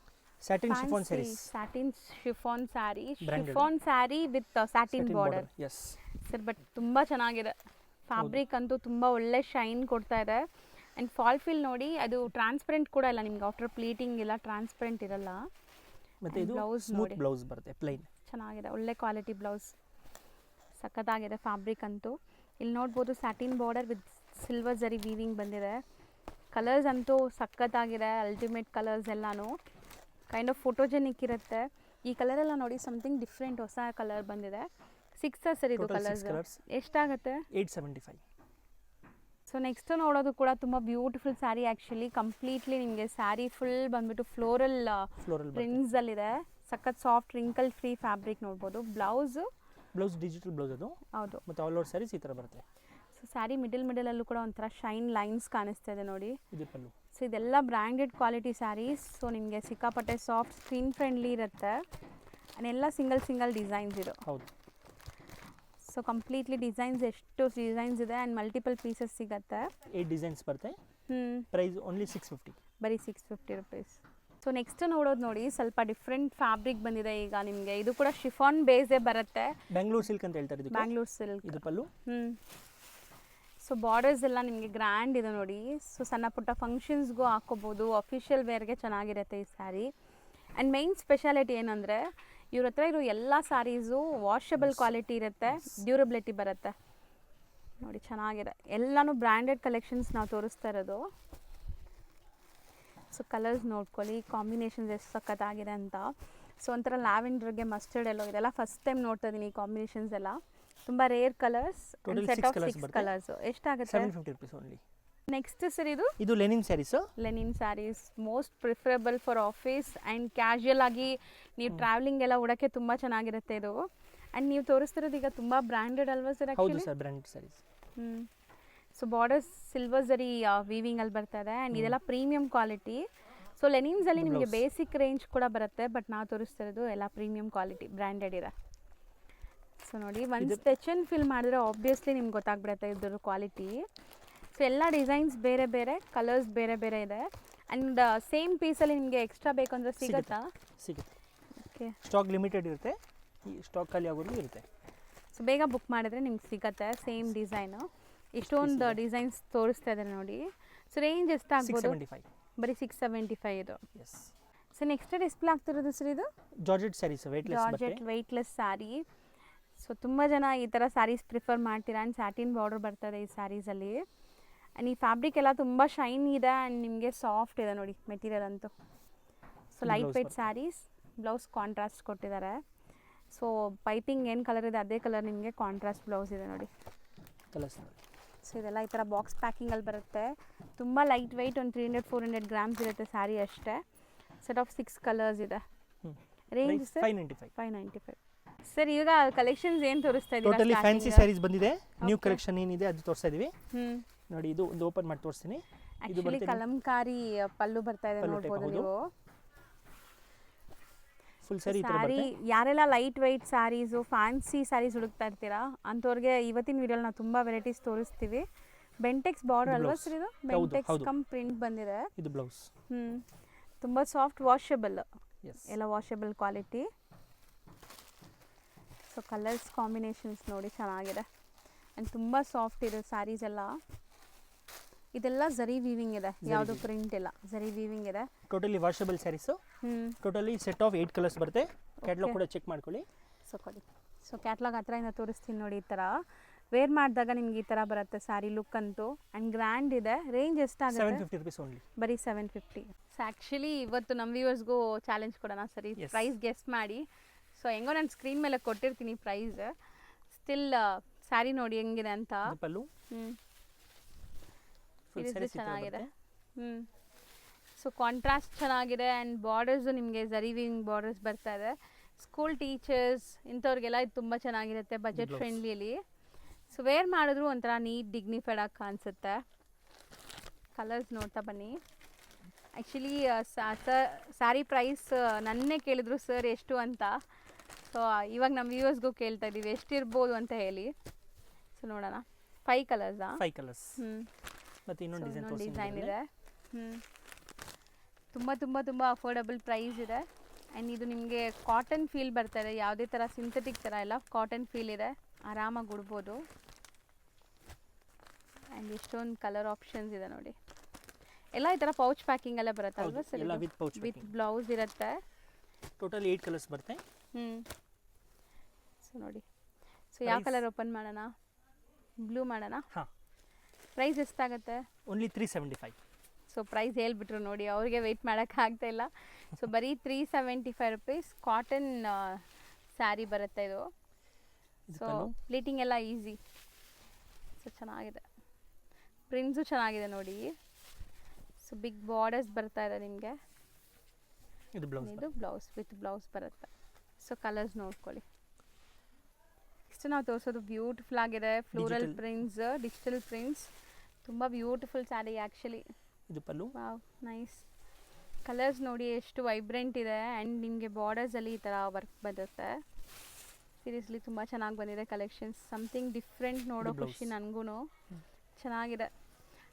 satin chiffon sarees. Satin chiffon saree, chiffon saree with satin border. Sir but ತುಂಬ ಚೆನ್ನಾಗಿದೆ, ಫ್ಯಾಬ್ರಿಕ್ ಅಂತೂ ತುಂಬ ಒಳ್ಳೆ ಶೈನ್ ಕೊಡ್ತಾ ಇದೆ. ಆ್ಯಂಡ್ ಫಾಲ್ ಫಿಲ್ ನೋಡಿ, ಅದು ಟ್ರಾನ್ಸ್ಪರೆಂಟ್ ಕೂಡ ಇಲ್ಲ ನಿಮ್ಗೆ, ಆಫ್ಟರ್ ಪ್ಲೀಟಿಂಗ್ ಇಲ್ಲ, ಟ್ರಾನ್ಸ್ಪರೆಂಟ್ ಇರಲ್ಲ. ಮತ್ತೆ ಇದು ಬ್ಲೌಸ್ ನೋಡಿ, ಬ್ಲೌಸ್ ಬರುತ್ತೆ ಪ್ಲೈನ್, ಚೆನ್ನಾಗಿದೆ, ಒಳ್ಳೆ ಕ್ವಾಲಿಟಿ ಬ್ಲೌಸ್, ಸಖತ್ತಾಗಿದೆ ಫ್ಯಾಬ್ರಿಕ್ ಅಂತೂ. ಇಲ್ಲಿ ನೋಡ್ಬೋದು ಸ್ಯಾಟಿನ್ ಬಾರ್ಡರ್ ವಿತ್ ಸಿಲ್ವರ್ ಜರಿ ವೀವಿಂಗ್ ಬಂದಿದೆ. ಕಲರ್ಸ್ ಅಂತೂ ಸಖತ್ತಾಗಿದೆ, ಅಲ್ಟಿಮೇಟ್ ಕಲರ್ಸ್ ಎಲ್ಲಾನು ಕೈಂಡ್ ಆಫ್ ಫೋಟೋಜೆನಿಕ್ ಇರುತ್ತೆ. ಈ ಕಲರೆಲ್ಲ ನೋಡಿ ಸಮಥಿಂಗ್ ಡಿಫ್ರೆಂಟ್, ಹೊಸ ಕಲರ್ ಬಂದಿದೆ. 6 ಸರ್ ಇದು ಕಲರ್ಸ್. ಎಷ್ಟಾಗುತ್ತೆ? 875. ಸೊ ನೆಕ್ಸ್ಟ್ ನೋಡೋದು ಕೂಡ ತುಂಬ ಬ್ಯೂಟಿಫುಲ್ ಸ್ಯಾರಿ. ಆ್ಯಕ್ಚುಲಿ ಕಂಪ್ಲೀಟ್ಲಿ ನಿಮಗೆ ಸ್ಯಾರಿ ಫುಲ್ ಬಂದ್ಬಿಟ್ಟು ಫ್ಲೋರಲ್ ಪ್ರಿಂಟ್ಸಲ್ಲಿದೆ, ಸಖತ್ ಸಾಫ್ಟ್ ರಿಂಕಲ್ ಫ್ರೀ ಫ್ಯಾಬ್ರಿಕ್ ನೋಡ್ಬೋದು. ಬ್ಲೌಸ್ ಡಿಜಿಟಲ್ ಬ್ಲೌಸ್ ಅದು. ಹೌದು. ಮತ್ತು ಆಲ್ ಓವರ್ ಸ್ಯಾರೀಸ್ ಈ ಥರ ಬರುತ್ತೆ. ಸೊ ಸ್ಯಾರಿ ಮಿಡಲಲ್ಲೂ ಕೂಡ ಒಂಥರ ಶೈನ್ ಲೈನ್ಸ್ ಕಾಣಿಸ್ತಾ ಇದೆ ನೋಡಿ. ಇದು ಪಲ್ಲು. ಸೊ ಇದೆಲ್ಲ ಬ್ರ್ಯಾಂಡೆಡ್ ಕ್ವಾಲಿಟಿ ಸ್ಯಾರೀಸ್. ಸೊ ನಿಮಗೆ ಸಿಕ್ಕಾಪಟ್ಟೆ ಸಾಫ್ಟ್, ಸ್ಕಿನ್ ಫ್ರೆಂಡ್ಲಿ ಇರುತ್ತೆ. ಎಲ್ಲ ಸಿಂಗಲ್ ಡಿಸೈನ್ಸ್ ಇದು. ಹೌದು. ಸೊ ಕಂಪ್ಲೀಟ್ಲಿ ಡಿಸೈನ್ಸ್, ಎಷ್ಟು ಡಿಸೈನ್ಸ್ ಇದೆ ಆ್ಯಂಡ್ ಮಲ್ಟಿಪಲ್ ಪೀಸಸ್ ಸಿಗುತ್ತೆ. 8 ಡಿಸೈನ್ಸ್ ಬರುತ್ತೆ. Price only 650. ಬರೀ 650 ರುಪೀಸ್. ಸೊ ನೆಕ್ಸ್ಟ್ ನೋಡೋದು ನೋಡಿ, ಸ್ವಲ್ಪ ಡಿಫ್ರೆಂಟ್ ಫ್ಯಾಬ್ರಿಕ್ ಬಂದಿದೆ ಈಗ ನಿಮಗೆ. ಇದು ಕೂಡ ಶಿಫಾನ್ ಬೇಸೇ ಬರುತ್ತೆ, ಬ್ಯಾಂಗ್ಳೂರ್ ಸಿಲ್ಕ್ ಅಂತ ಹೇಳ್ತಾರೆ ಇದಕ್ಕೆ. ಬ್ಯಾಂಗ್ಳೂರ್ ಸಿಲ್ಕ್. ಇದು ಪಲ್ಲು. ಸೊ ಬಾರ್ಡರ್ಸ್ ಎಲ್ಲ ನಿಮಗೆ ಗ್ರ್ಯಾಂಡ್ ಇದೆ ನೋಡಿ. ಸೊ ಸಣ್ಣ ಪುಟ್ಟ ಫಂಕ್ಷನ್ಸ್ಗೂ ಹಾಕೋಬೋದು, ಅಫಿಷಿಯಲ್ ವೇರ್ಗೆ ಚೆನ್ನಾಗಿರುತ್ತೆ ಈ ಸ್ಯಾರಿ. ಆ್ಯಂಡ್ ಮೈನ್ ಸ್ಪೆಷಾಲಿಟಿ ಏನಂದರೆ ಇವ್ರ ಹತ್ರ ಇರೋ ಎಲ್ಲ ಸ್ಯಾರೀಸು ವಾಷಬಲ್ ಕ್ವಾಲಿಟಿ ಇರುತ್ತೆ, ಡ್ಯೂರಬಿಲಿಟಿ ಬರುತ್ತೆ ನೋಡಿ, ಚೆನ್ನಾಗಿದೆ. ಎಲ್ಲನೂ ಬ್ರ್ಯಾಂಡೆಡ್ ಕಲೆಕ್ಷನ್ಸ್ ನಾವು ತೋರಿಸ್ತಾ ಇರೋದು. ಸೊ ಕಲರ್ಸ್ ನೋಡ್ಕೊಳ್ಳಿ, ಕಾಂಬಿನೇಷನ್ಸ್ ಎಷ್ಟು ಸಖತ್ತಾಗಿದೆ ಅಂತ. ಸೊ ಒಂಥರ ಲ್ಯಾವೆಂಡರ್ಗೆ ಮಸ್ಟರ್ಡ್ ಎಲ್ಲೋ, ಇದೆಲ್ಲ ಫಸ್ಟ್ ಟೈಮ್ ನೋಡ್ತಾ ಇದ್ದೀನಿ ಈ ಕಾಂಬಿನೇಷನ್ಸ್ ಎಲ್ಲ. ತುಂಬ rare colours, set of 6 colours. ಎಷ್ಟಾಗುತ್ತೆ? 750 ರುಪೀಸ್ ಓನ್ಲಿ. ನೆಕ್ಸ್ಟ್ ಸರ್ ಇದು linen sarees. Linen sarees most preferable for office and casual ಆಗಿ ನೀವು ಟ್ರಾವೆಲಿಂಗ್ ಎಲ್ಲ ಉಡೋಕ್ಕೆ ತುಂಬ ಚೆನ್ನಾಗಿರುತ್ತೆ ಇದು. ಆ್ಯಂಡ್ ನೀವು ತೋರಿಸ್ತಿರೋದು ಈಗ ತುಂಬ ಬ್ರ್ಯಾಂಡೆಡ್ ಅಲ್ವಾ ಸರ್? ಹೌದು sir, branded sarees. So borders silver zari ವೀವಿಂಗಲ್ಲಿ ಬರ್ತಾ ಇದೆ. ಆ್ಯಂಡ್ ಇದೆಲ್ಲ ಪ್ರೀಮಿಯಂ ಕ್ವಾಲಿಟಿ. ಸೊ ಲೆನಿನ್ಸಲ್ಲಿ ನಿಮಗೆ ಬೇಸಿಕ್ ರೇಂಜ್ ಕೂಡ ಬರುತ್ತೆ, ಬಟ್ ನಾವು ತೋರಿಸ್ತಿರೋದು ಎಲ್ಲ ಪ್ರೀಮಿಯಂ ಕ್ವಾಲಿಟಿ ಬ್ರ್ಯಾಂಡೆಡ್ ಇದೆ. ಸೊ ನೋಡಿ, ಒಂದು ಟಚ್ ಆ್ಯಂಡ್ ಫೀಲ್ ಮಾಡಿದ್ರೆ ಆಬ್ವಿಯಸ್ಲಿ ನಿಮ್ಗೆ ಗೊತ್ತಾಗ್ಬಿಡುತ್ತೆ ಇದ್ರ ಕ್ವಾಲಿಟಿ. ಸೊ ಎಲ್ಲ ಡಿಸೈನ್ಸ್ ಬೇರೆ ಬೇರೆ, ಕಲರ್ಸ್ ಬೇರೆ ಬೇರೆ ಇದೆ. ಆ್ಯಂಡ್ ಸೇಮ್ ಪೀಸಲ್ಲಿ ನಿಮಗೆ ಎಕ್ಸ್ಟ್ರಾ ಬೇಕಂದ್ರೆ ಸಿಗುತ್ತಾ? ಸಿಗುತ್ತೆ. ಓಕೆ, ಸ್ಟಾಕ್ ಲಿಮಿಟೆಡ್ ಇರುತ್ತೆ, ಈ ಸ್ಟಾಕ್ ಖಾಲಿ ಆಗೋದು ಇರುತ್ತೆ. ಸೊ ಬೇಗ ಬುಕ್ ಮಾಡಿದ್ರೆ ನಿಮ್ಗೆ ಸಿಗುತ್ತೆ ಸೇಮ್ ಡಿಸೈನು. ಇಷ್ಟೊಂದು ಡಿಸೈನ್ಸ್ ತೋರಿಸ್ತಾ ಇದ್ದಾರೆ ನೋಡಿ. ಸೊ ರೇಂಜ್ ಎಷ್ಟಾಗ್ಬೋದು? 675. ಬರೀ 675 ಇದು. ಎಸ್. ಸೊ ನೆಕ್ಸ್ಟ್ ಡಿಸ್ಪ್ಲೇ ಆಗ್ತಿರೋದು ಸರ್ ಇದು georgette saris, georgette weightless sari. So ತುಂಬ ಜನ ಈ ಥರ ಸ್ಯಾರೀಸ್ ಪ್ರಿಫರ್ ಮಾಡ್ತೀರಾ. ಆ್ಯಂಡ್ ಸ್ಯಾಟಿನ್ ಬಾರ್ಡರ್ ಬರ್ತದೆ ಈ ಸ್ಯಾರೀಸಲ್ಲಿ. ಆ್ಯಂಡ್ ಈ ಫ್ಯಾಬ್ರಿಕ್ ಎಲ್ಲ ತುಂಬ ಶೈನ್ ಇದೆ ಆ್ಯಂಡ್ ನಿಮಗೆ ಸಾಫ್ಟ್ ಇದೆ ನೋಡಿ ಮೆಟೀರಿಯಲ್ ಅಂತೂ. So light weight sarees, blouse contrast ಕೊಟ್ಟಿದ್ದಾರೆ. ಸೊ ಪೈಪಿಂಗ್ ಏನು ಕಲರ್ ಇದೆ ಅದೇ ಕಲರ್ ನಿಮಗೆ ಕಾಂಟ್ರಾಸ್ಟ್ ಬ್ಲೌಸ್ ಇದೆ ನೋಡಿ. ಕಲರ್ಸ್. ಸೊ ಇದೆಲ್ಲ ಈ ಥರ ಬಾಕ್ಸ್ ಪ್ಯಾಕಿಂಗಲ್ಲಿ ಬರುತ್ತೆ. ತುಂಬ ಲೈಟ್ ವೆಯ್ಟ್, ಒಂದು 300-400 ಗ್ರಾಮ್ಸ್ ಇರುತ್ತೆ ಸ್ಯಾರಿ ಅಷ್ಟೇ. ಸೆಟ್ ಆಫ್ 6 ಕಲರ್ಸ್ ಇದೆ. Range sir 595. ಸರ್ ಈಗ ಕಲೆಕ್ಷನ್ಸ್ ಏನು ತೋರಿಸ್ತಾ ಇದ್ದೀರಾ? ಟೋಟಲಿ ಫ್ಯಾನ್ಸಿ ಸ್ಯಾರೀಸ್ ಬಂದಿದೆ. ನ್ಯೂ ಕಲೆಕ್ಷನ್ ಏನಿದೆ ಅದು ತೋರಿಸ್ತಾ ಇದೀವಿ. ನೋಡಿ, ಇದು ಒಂದು ಓಪನ್ ಮಾಡಿ ತೋರಿಸ್ತೀನಿ. ಇದು ಆಕ್ಚುಲಿ ಕಲಂಕಾರಿ ಪಲ್ಲು ಬರ್ತಾ ಇದೆ, ನೋಡ್ಬೋದು ನೀವು. ಫುಲ್ ಸ್ಯಾರಿ ಯಾರೆಲ್ಲ light weight sarees, fancy sarees ಹುಡುಕ್ತಾ ಇರ್ತೀರಾ ಅಂಥವ್ರಿಗೆ ಇವತ್ತಿನ ವಿಡಿಯೋಲಿ ನಾವು ತುಂಬ ವೆರೈಟೀಸ್ ತೋರಿಸ್ತೀವಿ. ಬೆಂಟೆಕ್ಸ್ ಬಾರ್ಡರ್ ಅಲ್ವಾ ಸರ್ ಇದು? ಬೆಂಟೆಕ್ಸ್ ಕಮ್ ಪ್ರಿಂಟ್ ಬಂದಿದೆ. ಇದು ಬ್ಲೌಸ್. ತುಂಬ ಸಾಫ್ಟ್, ವಾಷಬಲ್, ಎಲ್ಲ washable quality. So colours combinations ನೋಡಿ ಚೆನ್ನಾಗಿದೆ. ಆ್ಯಂಡ್ ತುಂಬ ಸಾಫ್ಟ್ ಇದೆ ಸ್ಯಾರೀಸ್ ಎಲ್ಲ. ಇದೆಲ್ಲ ಝರಿ ವೀವಿಂಗ್ ಇದೆ, ಯಾವುದು ಪ್ರಿಂಟ್ ಇಲ್ಲ, ಝರಿ ವೀವಿಂಗ್ ಇದೆ. Totally washable sarees. Totally set of 8 colours ಬರುತ್ತೆ. ಕ್ಯಾಟ್ಲಾಗ್ ಕೂಡ ಚೆಕ್ ಮಾಡ್ಕೊಳ್ಳಿ. ಸೊ ಕೊಡಿ. ಸೊ ಕ್ಯಾಟ್ಲಾಗ್ ಹತ್ರದಿಂದ ತೋರಿಸ್ತೀನಿ ನೋಡಿ. ಈ ಥರ ವೇರ್ ಮಾಡಿದಾಗ ನಿಮ್ಗೆ ಈ ಥರ ಬರುತ್ತೆ ಸ್ಯಾರಿ ಲುಕ್ ಅಂತೂ. ಆ್ಯಂಡ್ ಗ್ರ್ಯಾಂಡ್ ಇದೆ. ರೇಂಜ್ ಎಷ್ಟಾಗುತ್ತೆ? 750 rupees ಓನ್ಲಿ. ಬರೀ 750. ಸೊ ಆ್ಯಕ್ಚುಲಿ ಇವತ್ತು ನಮ್ಮ ವ್ಯೂವರ್ಸ್ಗೂ ಚಾಲೆಂಜ್ ಕೊಡೋಣ ಸರಿ, ಪ್ರೈಸ್ ಗೆಸ್ ಮಾಡಿ. ಸೊ ಹೆಂಗೋ ನಾನು ಸ್ಕ್ರೀನ್ ಮೇಲೆ ಕೊಟ್ಟಿರ್ತೀನಿ ಪ್ರೈಸ್. ಸ್ಟಿಲ್ ಸ್ಯಾರಿ ನೋಡಿ ಹೆಂಗಿದೆ ಅಂತ. ಪಲ್ಲು ಚೆನ್ನಾಗಿದೆ. ಸೊ ಕಾಂಟ್ರಾಸ್ಟ್ ಚೆನ್ನಾಗಿದೆ. ಆ್ಯಂಡ್ ಬಾರ್ಡರ್ಸು ನಿಮಗೆ ಝರಿ ವೀವಿಂಗ್ ಬಾರ್ಡರ್ಸ್ ಬರ್ತಾ ಇದೆ. ಸ್ಕೂಲ್ ಟೀಚರ್ಸ್ ಇಂಥವ್ರಿಗೆಲ್ಲ ಇದು ತುಂಬ ಚೆನ್ನಾಗಿರುತ್ತೆ, ಬಜೆಟ್ ಫ್ರೆಂಡ್ಲಿಯಲ್ಲಿ. ಸೊ ವೇರ್ ಮಾಡಿದ್ರು ಒಂಥರ ನೀಟ್ ಡಿಗ್ನಿಫೈಡ್ ಆಗಿ ಕಾಣಿಸುತ್ತೆ. ಕಲರ್ಸ್ ನೋಡ್ತಾ ಬನ್ನಿ. ಆ್ಯಕ್ಚುಲಿ ಸ್ಯಾರಿ ಪ್ರೈಸ್ ನನ್ನೇ ಕೇಳಿದ್ರು ಸರ್ ಎಷ್ಟು ಅಂತ. ಸೊ ಇವಾಗ ನಮ್ಮ ವ್ಯೂವರ್ಸ್ಗೂ ಕೇಳ್ತಾ ಇದ್ದೀವಿ ಎಷ್ಟಿರ್ಬೋದು ಅಂತ ಹೇಳಿ. ಸೊ ನೋಡೋಣ. 5 ಕಲರ್ಸಾ? 5 ಕಲರ್ಸ್. ಮತ್ತು ಇನ್ನೊಂದು ಡಿಸೈನ್ ಇದೆ. ತುಂಬ ತುಂಬ ತುಂಬ ಅಫೋರ್ಡಬಲ್ ಪ್ರೈಸ್ ಇದೆ. ಆ್ಯಂಡ್ ಇದು ನಿಮಗೆ ಕಾಟನ್ ಫೀಲ್ ಬರ್ತಾರೆ, ಯಾವುದೇ ಥರ ಸಿಂಥೆಟಿಕ್ ಥರ ಎಲ್ಲ ಕಾಟನ್ ಫೀಲ್ ಇದೆ, ಆರಾಮಾಗಿ ಉಡ್ಬೋದು. ಆ್ಯಂಡ್ ಎಷ್ಟೊಂದು ಕಲರ್ ಆಪ್ಷನ್ಸ್ ಇದೆ ನೋಡಿ. ಎಲ್ಲ ಈ ಥರ ಪೌಚ್ ಪ್ಯಾಕಿಂಗ್ ಎಲ್ಲ ಬರುತ್ತೆ ಅಲ್ವಾ ಸರ್? ವಿತ್ ಬ್ಲೌಸ್ ಇರುತ್ತೆ. ಟೋಟಲ್ 8 ಕಲರ್ಸ್ ಬರುತ್ತೆ. ಸೊ ನೋಡಿ. ಸೊ ಯಾವ ಕಲರ್ ಓಪನ್ ಮಾಡೋಣ? ಬ್ಲೂ ಮಾಡೋಣ. ಹಾಂ. ಪ್ರೈಸ್ ಎಷ್ಟಾಗುತ್ತೆ? ಓನ್ಲಿ 375. ಸೊ ಪ್ರೈಸ್ ಹೇಳ್ಬಿಟ್ರು ನೋಡಿ, ಅವ್ರಿಗೆ ವೆಯ್ಟ್ ಮಾಡೋಕ್ಕಾಗ್ತಾ ಇಲ್ಲ. ಸೊ ಬರೀ 375 rupees ಕಾಟನ್ ಸ್ಯಾರಿ ಬರುತ್ತೆ ಇದು. ಸೊ ಪ್ಲೀಟಿಂಗ್ ಎಲ್ಲ ಈಸಿ. ಸೊ ಚೆನ್ನಾಗಿದೆ. ಪ್ರಿಂಟ್ಸು ಚೆನ್ನಾಗಿದೆ ನೋಡಿ. ಸೊ ಬಿಗ್ ಬಾರ್ಡರ್ಸ್ ಬರ್ತಾ ಇದೆ ನಿಮಗೆ. ಇದು ಬ್ಲೌಸ್ ವಿತ್ ಬ್ಲೌಸ್ ಬರುತ್ತೆ. ಸೊ ಕಲರ್ಸ್ ನೋಡ್ಕೊಳ್ಳಿ. ಇಷ್ಟು ನಾವು ತೋರಿಸೋದು ಬ್ಯೂಟಿಫುಲ್ ಆಗಿದೆ. ಫ್ಲೋರಲ್ ಪ್ರಿಂಟ್ಸ್, ಡಿಜಿಟಲ್ ಪ್ರಿಂಟ್ಸ್, ತುಂಬ ಬ್ಯೂಟಿಫುಲ್ ಸ್ಯಾರಿ ಆ್ಯಕ್ಚುಲಿ. ಇದು ಪಲ್ಲು. Wow, nice. ಕಲರ್ಸ್ ನೋಡಿ ಎಷ್ಟು ವೈಬ್ರೆಂಟ್ ಇದೆ. ಆ್ಯಂಡ್ ನಿಮಗೆ ಬಾರ್ಡರ್ಸಲ್ಲಿ ಈ ಥರ ವರ್ಕ್ ಬರುತ್ತೆ. ಸೀರಿಯಸ್ಲಿ ತುಂಬ ಚೆನ್ನಾಗಿ ಬಂದಿದೆ ಕಲೆಕ್ಷನ್ಸ್. ಸಮಥಿಂಗ್ ಡಿಫ್ರೆಂಟ್ ನೋಡೋ ಖುಷಿ ನನಗೂ. ಚೆನ್ನಾಗಿದೆ.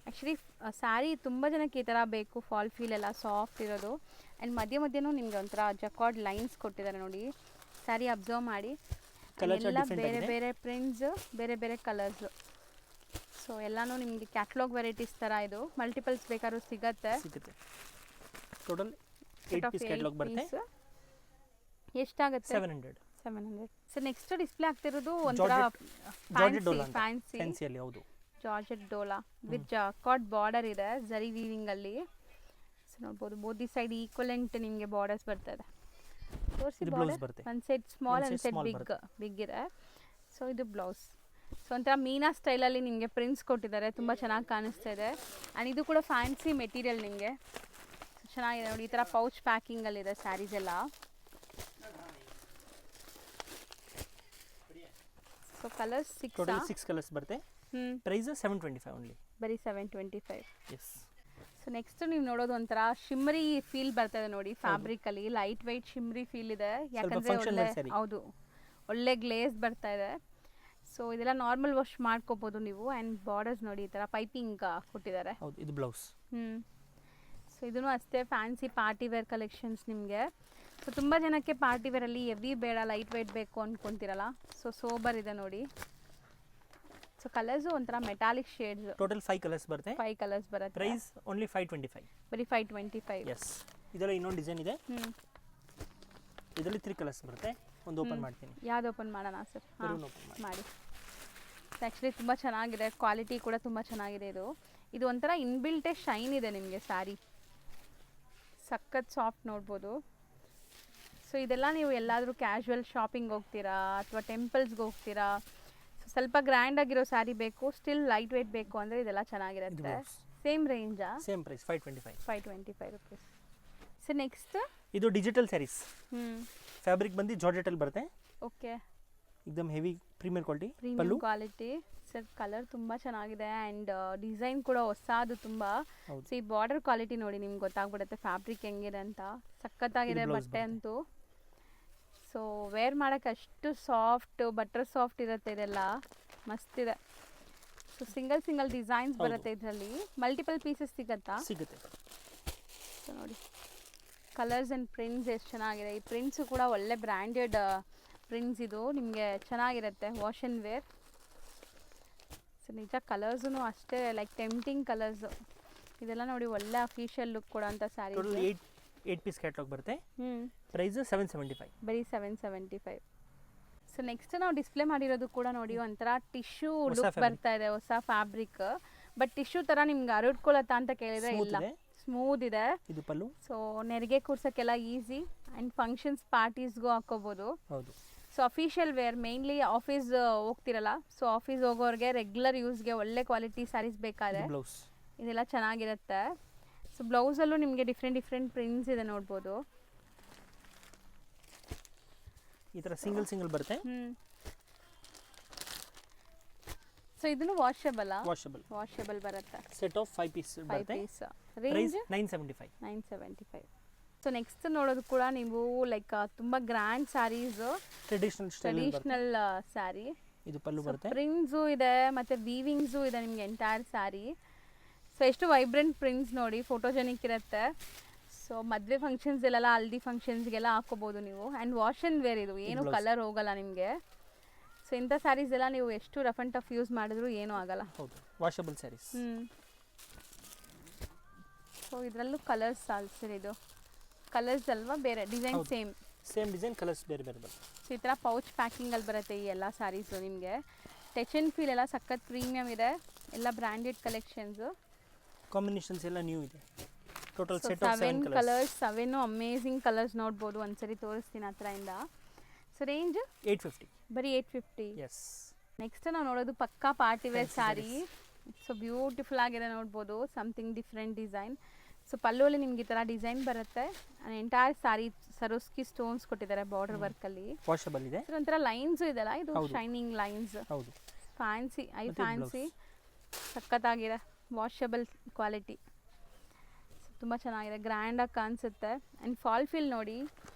ಆ್ಯಕ್ಚುಲಿ ಸ್ಯಾರಿ ತುಂಬ ಜನಕ್ಕೆ ಈ ಥರ ಬೇಕು, ಫಾಲ್ ಫೀಲ್ ಎಲ್ಲ ಸಾಫ್ಟ್ ಇರೋದು. ಆ್ಯಂಡ್ ಮಧ್ಯನೂ ನಿಮಗೆ ಒಂಥರ ಜಕಾರ್ಡ್ ಲೈನ್ಸ್ ಕೊಟ್ಟಿದ್ದಾರೆ ನೋಡಿ. ಸ್ಯಾರಿ ಅಬ್ಸರ್ವ್ ಮಾಡಿ. ಎಲ್ಲ ಬೇರೆ ಬೇರೆ ಪ್ರಿಂಟ್ಸ್, ಬೇರೆ ಬೇರೆ ಕಲರ್ಸು. ಸೊ ಎಲ್ಲನೂ ನಿಮಗೆ ಕ್ಯಾಟ್ಲಾಗ್ ವೆರೈಟೀಸ್ ಥರ ಇದು. ಮಲ್ಟಿಪಲ್ಸ್ ಬೇಕಾದ್ರೂ ಸಿಗುತ್ತೆ. ಟೋಟಲ್ 8 ಪೀಸ್ ಕ್ಯಾಟ್ಲಾಗ್ ಬರುತ್ತೆ. ಎಷ್ಟಾಗುತ್ತೆ? 700. ಸೊ ನೆಕ್ಸ್ಟ್ ಡಿಸ್ಪ್ಲೇ ಆಗ್ತಿರೋದು ಒಂಥರ ಫ್ಯಾನ್ಸಿಯಲ್ಲಿ. ಹೌದು, georgette Dhola with jacquard border ಇದೆ, ಝರಿ ವೀವಿಂಗಲ್ಲಿ. ಸೊ ನೋಡ್ಬೋದು ಬೋದಿ ಸೈಡ್ ಈಕ್ವಲೆಂಟ್ ನಿಮಗೆ ಬಾರ್ಡರ್ಸ್ ಬರ್ತದೆ. ತೋರಿಸಿ ಬಾರ್ಡರ್. ಒಂದು ಸೈಡ್ ಸ್ಮಾಲ್, ಒಂದು ಸೈಡ್ ಬಿಗ್ ಇದೆ. ಸೊ ಇದು ಬ್ಲೌಸ್. ಸೊ ಒಂಥರ ಮೀನಾ ಸ್ಟೈಲಲ್ಲಿ ನಿಮಗೆ ಪ್ರಿಂಟ್ಸ್ ಕೊಟ್ಟಿದ್ದಾರೆ, ತುಂಬ ಚೆನ್ನಾಗಿ ಕಾಣಿಸ್ತಾ ಇದೆ. ಆ್ಯಂಡ್ ಇದು ಕೂಡ ಫ್ಯಾನ್ಸಿ ಮೆಟೀರಿಯಲ್ ನಿಮಗೆ. ಸೊ ಚೆನ್ನಾಗಿದೆ ನೋಡಿ. ಈ ಥರ ಪೌಚ್ ಪ್ಯಾಕಿಂಗಲ್ಲಿದೆ ಸ್ಯಾರೀಸ್ ಎಲ್ಲ. ಸೊ ಕಲರ್ಸ್ 6 ಕಲರ್ಸ್ ಬರುತ್ತೆ. Price 725 only. ಬರೀ 725. ಎಸ್. ಸೊ ನೆಕ್ಸ್ಟ್ ನೀವು ನೋಡೋದು ಒಂಥರ ಶಿಮ್ರಿ ಫೀಲ್ ಬರ್ತದೆ ನೋಡಿ ಫ್ಯಾಬ್ರಿಕಲ್ಲಿ, ಲೈಟ್ ವೆಯ್ಟ್ ಶಿಮ್ರಿ ಫೀಲ್ ಇದೆ. ಯಾಕಂದರೆ function wear saree. ಹೌದು ಒಳ್ಳೆ ಗ್ಲೇಸ್ ಬರ್ತಾ ಇದೆ. ಸೊ ಇದೆಲ್ಲ ನಾರ್ಮಲ್ ವಾಶ್ ಮಾಡ್ಕೋಬೋದು ನೀವು. ಆ್ಯಂಡ್ ಬಾರ್ಡರ್ಸ್ ನೋಡಿ ಈ ಥರ ಪೈಪಿಂಗ್ ಕೊಟ್ಟಿದ್ದಾರೆ. ಹೌದು, ಇದು ಬ್ಲೌಸ್. ಸೊ ಇದೂ ಅಷ್ಟೇ ಫ್ಯಾನ್ಸಿ ಪಾರ್ಟಿ ವೇರ್ ಕಲೆಕ್ಷನ್ಸ್ ನಿಮಗೆ. ಸೊ ತುಂಬ ಜನಕ್ಕೆ ಪಾರ್ಟಿ ವೇರಲ್ಲಿ ಹೆವಿ ಬೇಡ, ಲೈಟ್ ವೆಯ್ಟ್ ಬೇಕು ಅಂದ್ಕೊತಿರಲ್ಲ. ಸೊ ಸೋಬರ್ ಇದೆ ನೋಡಿ. ಸೊ ಕಲರ್ಸು ಒಂಥರ ಮೆಟಾಲಿಕ್ ಶೇಡ್ಸ್. ಟೋಟಲ್ 5 ಕಲರ್ಸ್ ಬರುತ್ತೆ. 5 ಕಲರ್ಸ್ ಬರುತ್ತೆ. Price only 525. ಬರೀ 525. ಎಸ್. ಇದರಲ್ಲಿ ಇನ್ನೊಂದು ಡಿಸೈನ್ ಇದೆ. ಇದರಲ್ಲಿ 3 ಕಲರ್ಸ್ ಬರುತ್ತೆ. ಒಂದು ಓಪನ್ ಮಾಡ್ತೀನಿ. ಯಾವ್ದು ಓಪನ್ ಮಾಡೋಣ ಸರ್? ಇದನ್ನು ಓಪನ್ ಮಾಡಿ. ಆ್ಯಕ್ಚುಲಿ ತುಂಬ ಚೆನ್ನಾಗಿದೆ, ಕ್ವಾಲಿಟಿ ಕೂಡ ತುಂಬ ಚೆನ್ನಾಗಿದೆ. ಇದು ಒಂಥರ ಇನ್ಬಿಲ್ಟೇ ಶೈನ್ ಇದೆ ನಿಮಗೆ ಸ್ಯಾರಿ. ಸಖತ್ ಸಾಫ್ಟ್ ನೋಡ್ಬೋದು. ಸೊ ಇದೆಲ್ಲ ನೀವು ಎಲ್ಲಾದರೂ ಕ್ಯಾಶುವಲ್ ಶಾಪಿಂಗ್ ಹೋಗ್ತೀರಾ ಅಥವಾ ಟೆಂಪಲ್ಸ್ಗೆ ಹೋಗ್ತೀರಾ, ಸೊ ಸ್ವಲ್ಪ ಗ್ರ್ಯಾಂಡ್ ಆಗಿರೋ ಸ್ಯಾರಿ ಬೇಕು, ಸ್ಟಿಲ್ ಲೈಟ್ ವೆಯ್ಟ್ ಬೇಕು ಅಂದರೆ ಇದೆಲ್ಲ ಚೆನ್ನಾಗಿರುತ್ತೆ. ಸೇಮ್ ರೇಂಜಾ? Same price 525. 525 rupees. So next ಇದು ಡಿಜಿಟಲ್ ಸ್ಯಾರೀಸ್. ಫ್ಯಾಬ್ರಿಕ್ ಬಂದು ಜಾರ್ಜೆಟಲ್ಲಿ ಬರುತ್ತೆ. ಓಕೆ, एकदम heavy premier quality. Premium quality. Sir colour ತುಂಬ ಚೆನ್ನಾಗಿದೆ ಆ್ಯಂಡ್ ಡಿಸೈನ್ ಕೂಡ ಹೊಸದು ತುಂಬ. ಸೊ ಈ ಬಾರ್ಡರ್ ಕ್ವಾಲಿಟಿ ನೋಡಿ ನಿಮ್ಗೆ ಗೊತ್ತಾಗ್ಬಿಡುತ್ತೆ ಫ್ಯಾಬ್ರಿಕ್ ಹೆಂಗಿದೆ ಅಂತ. ಸಖತ್ತಾಗಿದೆ ಬಟ್ಟೆ ಅಂತೂ. ಸೊ ವೇರ್ ಮಾಡೋಕ್ಕೆ ಅಷ್ಟು ಸಾಫ್ಟ್, ಬಟರ್ ಸಾಫ್ಟ್ ಇರುತ್ತೆ. ಇದೆಲ್ಲ ಮಸ್ತಿದೆ. ಸೊ ಸಿಂಗಲ್ ಡಿಸೈನ್ಸ್ ಬರುತ್ತೆ ಇದರಲ್ಲಿ. ಮಲ್ಟಿಪಲ್ ಪೀಸಸ್ ಸಿಗುತ್ತೆ. ಸೊ ನೋಡಿ ಕಲರ್ಸ್ ಆ್ಯಂಡ್ ಪ್ರಿಂಟ್ಸ್ ಎಷ್ಟು ಚೆನ್ನಾಗಿದೆ. ಈ ಪ್ರಿಂಟ್ಸು ಕೂಡ ಒಳ್ಳೆ ಬ್ರ್ಯಾಂಡೆಡ್ ಪ್ರಿಂಟ್ಸ್. ಇದು ನಿಮಗೆ ಚೆನ್ನಾಗಿರುತ್ತೆ ವಾಶ್ ಆ್ಯಂಡ್ ವೇರ್. ಸೊ ನಿಜ ಕಲರ್ಸೂ ಅಷ್ಟೇ ಲೈಕ್ ಟೆಂಪ್ಟಿಂಗ್ ಕಲರ್ಸು. ಇದೆಲ್ಲ ನೋಡಿ ಒಳ್ಳೆ ಅಫಿಷಿಯಲ್ ಲುಕ್ ಕೊಡೋಂಥ ಸ್ಯಾರಿ. 8 ಪೀಸ್ ಕ್ಯಾಟ್ಲಾಗ್ ಬರುತ್ತೆ. ಪ್ರೈಸ್ 775. ಬರೀ 775. ಸೊ ನೆಕ್ಸ್ಟ್ ನಾವು ಡಿಸ್ಪ್ಲೇ ಮಾಡಿರೋದು ಕೂಡ ನೋಡಿ ಒಂಥರ ಟಿಶ್ಯೂ ಲುಕ್ ಬರ್ತಾ ಇದೆ, ಹೊಸ ಫ್ಯಾಬ್ರಿಕ್. ಬಟ್ ಟಿಶ್ಯೂ ಥರ ನಿಮ್ಗೆ ಹರಡ್ಕೊಳತ್ತಾ ಅಂತ ಕೇಳಿದ್ರೆ ಇಲ್ಲ, ಸ್ಮೂತ್ ಇದೆ. ಇದು ಪಲ್ಲು. ಸೊ ನೆರಿಗೆ ಕೂರ್ಸೋಕ್ಕೆಲ್ಲ ಈಸಿ ಆ್ಯಂಡ್ ಫಂಕ್ಷನ್ಸ್ ಪಾರ್ಟೀಸ್ಗೂ ಹಾಕೋಬೋದು. ಹೌದು. So official wear mainly office ಹೋಗ್ತಿರಲ್ಲ, ಸೊ ಆಫೀಸ್ ಹೋಗೋರಿಗೆ ರೆಗ್ಯುಲರ್ ಯೂಸ್ಗೆ ಒಳ್ಳೆ ಕ್ವಾಲಿಟಿ ಸ್ಯಾರೀಸ್ ಬೇಕಾದ್ರೆ ಬ್ಲೌಸ್ ಇದೆಲ್ಲ ಚೆನ್ನಾಗಿರುತ್ತೆ. ಸೊ ಬ್ಲೌಸಲ್ಲೂ ನಿಮಗೆ ಡಿಫ್ರೆಂಟ್ ಪ್ರಿಂಟ್ಸ್ ಇದೆ ನೋಡ್ಬೋದು. ಈ ಥರ ಸಿಂಗಲ್ ಬರುತ್ತೆ. ಸೊ ಇದನ್ನು ವಾಷಬಲ್ ಬರುತ್ತೆ. ಸೆಟ್ ಆಫ್ 5 ಪೀಸ್ ಬರುತ್ತೆ. ರೇಂಜ್ 975. ಸೊ ನೆಕ್ಸ್ಟ್ ನೋಡೋದು ಕೂಡ ನೀವು ಲೈಕ್ ತುಂಬ ಗ್ರ್ಯಾಂಡ್ ಸ್ಯಾರೀಸ್, ಟ್ರೆಡಿಷನಲ್ ಸ್ಯಾರಿ. ಇದು ಪಲ್ಲು ಬರುತ್ತೆ. ಪ್ರಿಂಟ್ಸು ಇದೆ ಮತ್ತು ವೀವಿಂಗ್ಸು ಇದೆ ನಿಮಗೆ ಎಂಟೈರ್ ಸ್ಯಾರಿ. ಸೊ ಎಷ್ಟು ವೈಬ್ರೆಂಟ್ ಪ್ರಿಂಟ್ಸ್ ನೋಡಿ, ಫೋಟೋಜೆನಿಕ್ ಇರುತ್ತೆ. ಸೊ ಮದುವೆ ಫಂಕ್ಷನ್ಸ್ಗೆಲ್ಲ, ಹಲ್ದಿ ಫಂಕ್ಷನ್ಸ್ಗೆಲ್ಲ ಹಾಕೋಬೋದು ನೀವು. ಆ್ಯಂಡ್ ವಾಶ್ ಆ್ಯಂಡ್ ವೇರ್ ಇದು, ಏನು ಕಲರ್ ಹೋಗಲ್ಲ ನಿಮಗೆ. ಸೊ ಇಂಥ ಸ್ಯಾರೀಸ್ ಎಲ್ಲ ನೀವು ಎಷ್ಟು ರಫ್ ಆ್ಯಂಡ್ ಟಫ್ ಯೂಸ್ ಮಾಡಿದ್ರು ಏನೂ ಆಗಲ್ಲ. ಹೌದು, ವಾಷಬಲ್ ಸ್ಯಾರೀಸ್. ಸೊ ಇದರಲ್ಲೂ ಕಲರ್ಸ್ ಆಲ್ಸರ್. ಇದು ಕಲರ್ಸ್ ಅಲ್ವಾ, ಬೇರೆ ಡಿಸೈನ್ ಸೇಮ್ ಡಿಸೈನ್, ಕಲರ್ಸ್ ಬೇರೆ ಬರುತ್ತೆ. ಸೊ ಈ ಥರ ಪೌಚ್ ಪ್ಯಾಕಿಂಗಲ್ಲಿ ಬರುತ್ತೆ ಈ ಎಲ್ಲ ಸ್ಯಾರೀಸು ನಿಮಗೆ. ಟಚ್ ಆ್ಯಂಡ್ ಫೀಲ್ ಎಲ್ಲ ಸಖತ್ ಪ್ರೀಮಿಯಮ್ ಇದೆ. ಎಲ್ಲ ಬ್ರ್ಯಾಂಡೆಡ್ ಕಲೆಕ್ಷನ್ಸು. ಕಾಂಬಿನೇಷನ್ಸ್ ಎಲ್ಲ ನ್ಯೂ ಇದೆ. Total set of 7 colours. 7 amazing colours ನೋಡ್ಬೋದು. ಒಂದ್ಸರಿ ತೋರಿಸ್ತೀನಿ ಹತ್ರದಿಂದ. So range 850. ಬರೀ 850. ಎಸ್. ನೆಕ್ಸ್ಟ್ ನಾವು ನೋಡೋದು ಪಕ್ಕಾ party wear saree. So beautiful ಆಗಿದೆ ನೋಡ್ಬೋದು, ಸಮಥಿಂಗ್ ಡಿಫ್ರೆಂಟ್ ಡಿಸೈನ್. ಸೊ ಪಲ್ಲುವಲ್ಲಿ ನಿಮ್ಗೆ ಈ ಥರ ಡಿಸೈನ್ ಬರುತ್ತೆ. ಎಂಟೈರ್ ಸ್ಯಾರಿ ಸರೋಸ್ಕಿ ಸ್ಟೋನ್ಸ್ ಕೊಟ್ಟಿದ್ದಾರೆ ಬಾರ್ಡರ್ ವರ್ಕಲ್ಲಿ. ವಾಷಬಲ್ ಇದೆ. ಸೊ ಒಂಥರ ಲೈನ್ಸು ಇದೆಲ್ಲ, ಇದು ಶೈನಿಂಗ್ ಲೈನ್ಸ್. ಹೌದು, ಫ್ಯಾನ್ಸಿ, ಫ್ಯಾನ್ಸಿ ಸಖತ್ತಾಗಿದೆ. Washable quality. ತುಂಬ ಚೆನ್ನಾಗಿದೆ, ಗ್ರ್ಯಾಂಡಾಗಿ ಕಾಣಿಸುತ್ತೆ. ಆ್ಯಂಡ್ ಫಾಲ್ ಫೀಲ್ ನೋಡಿ,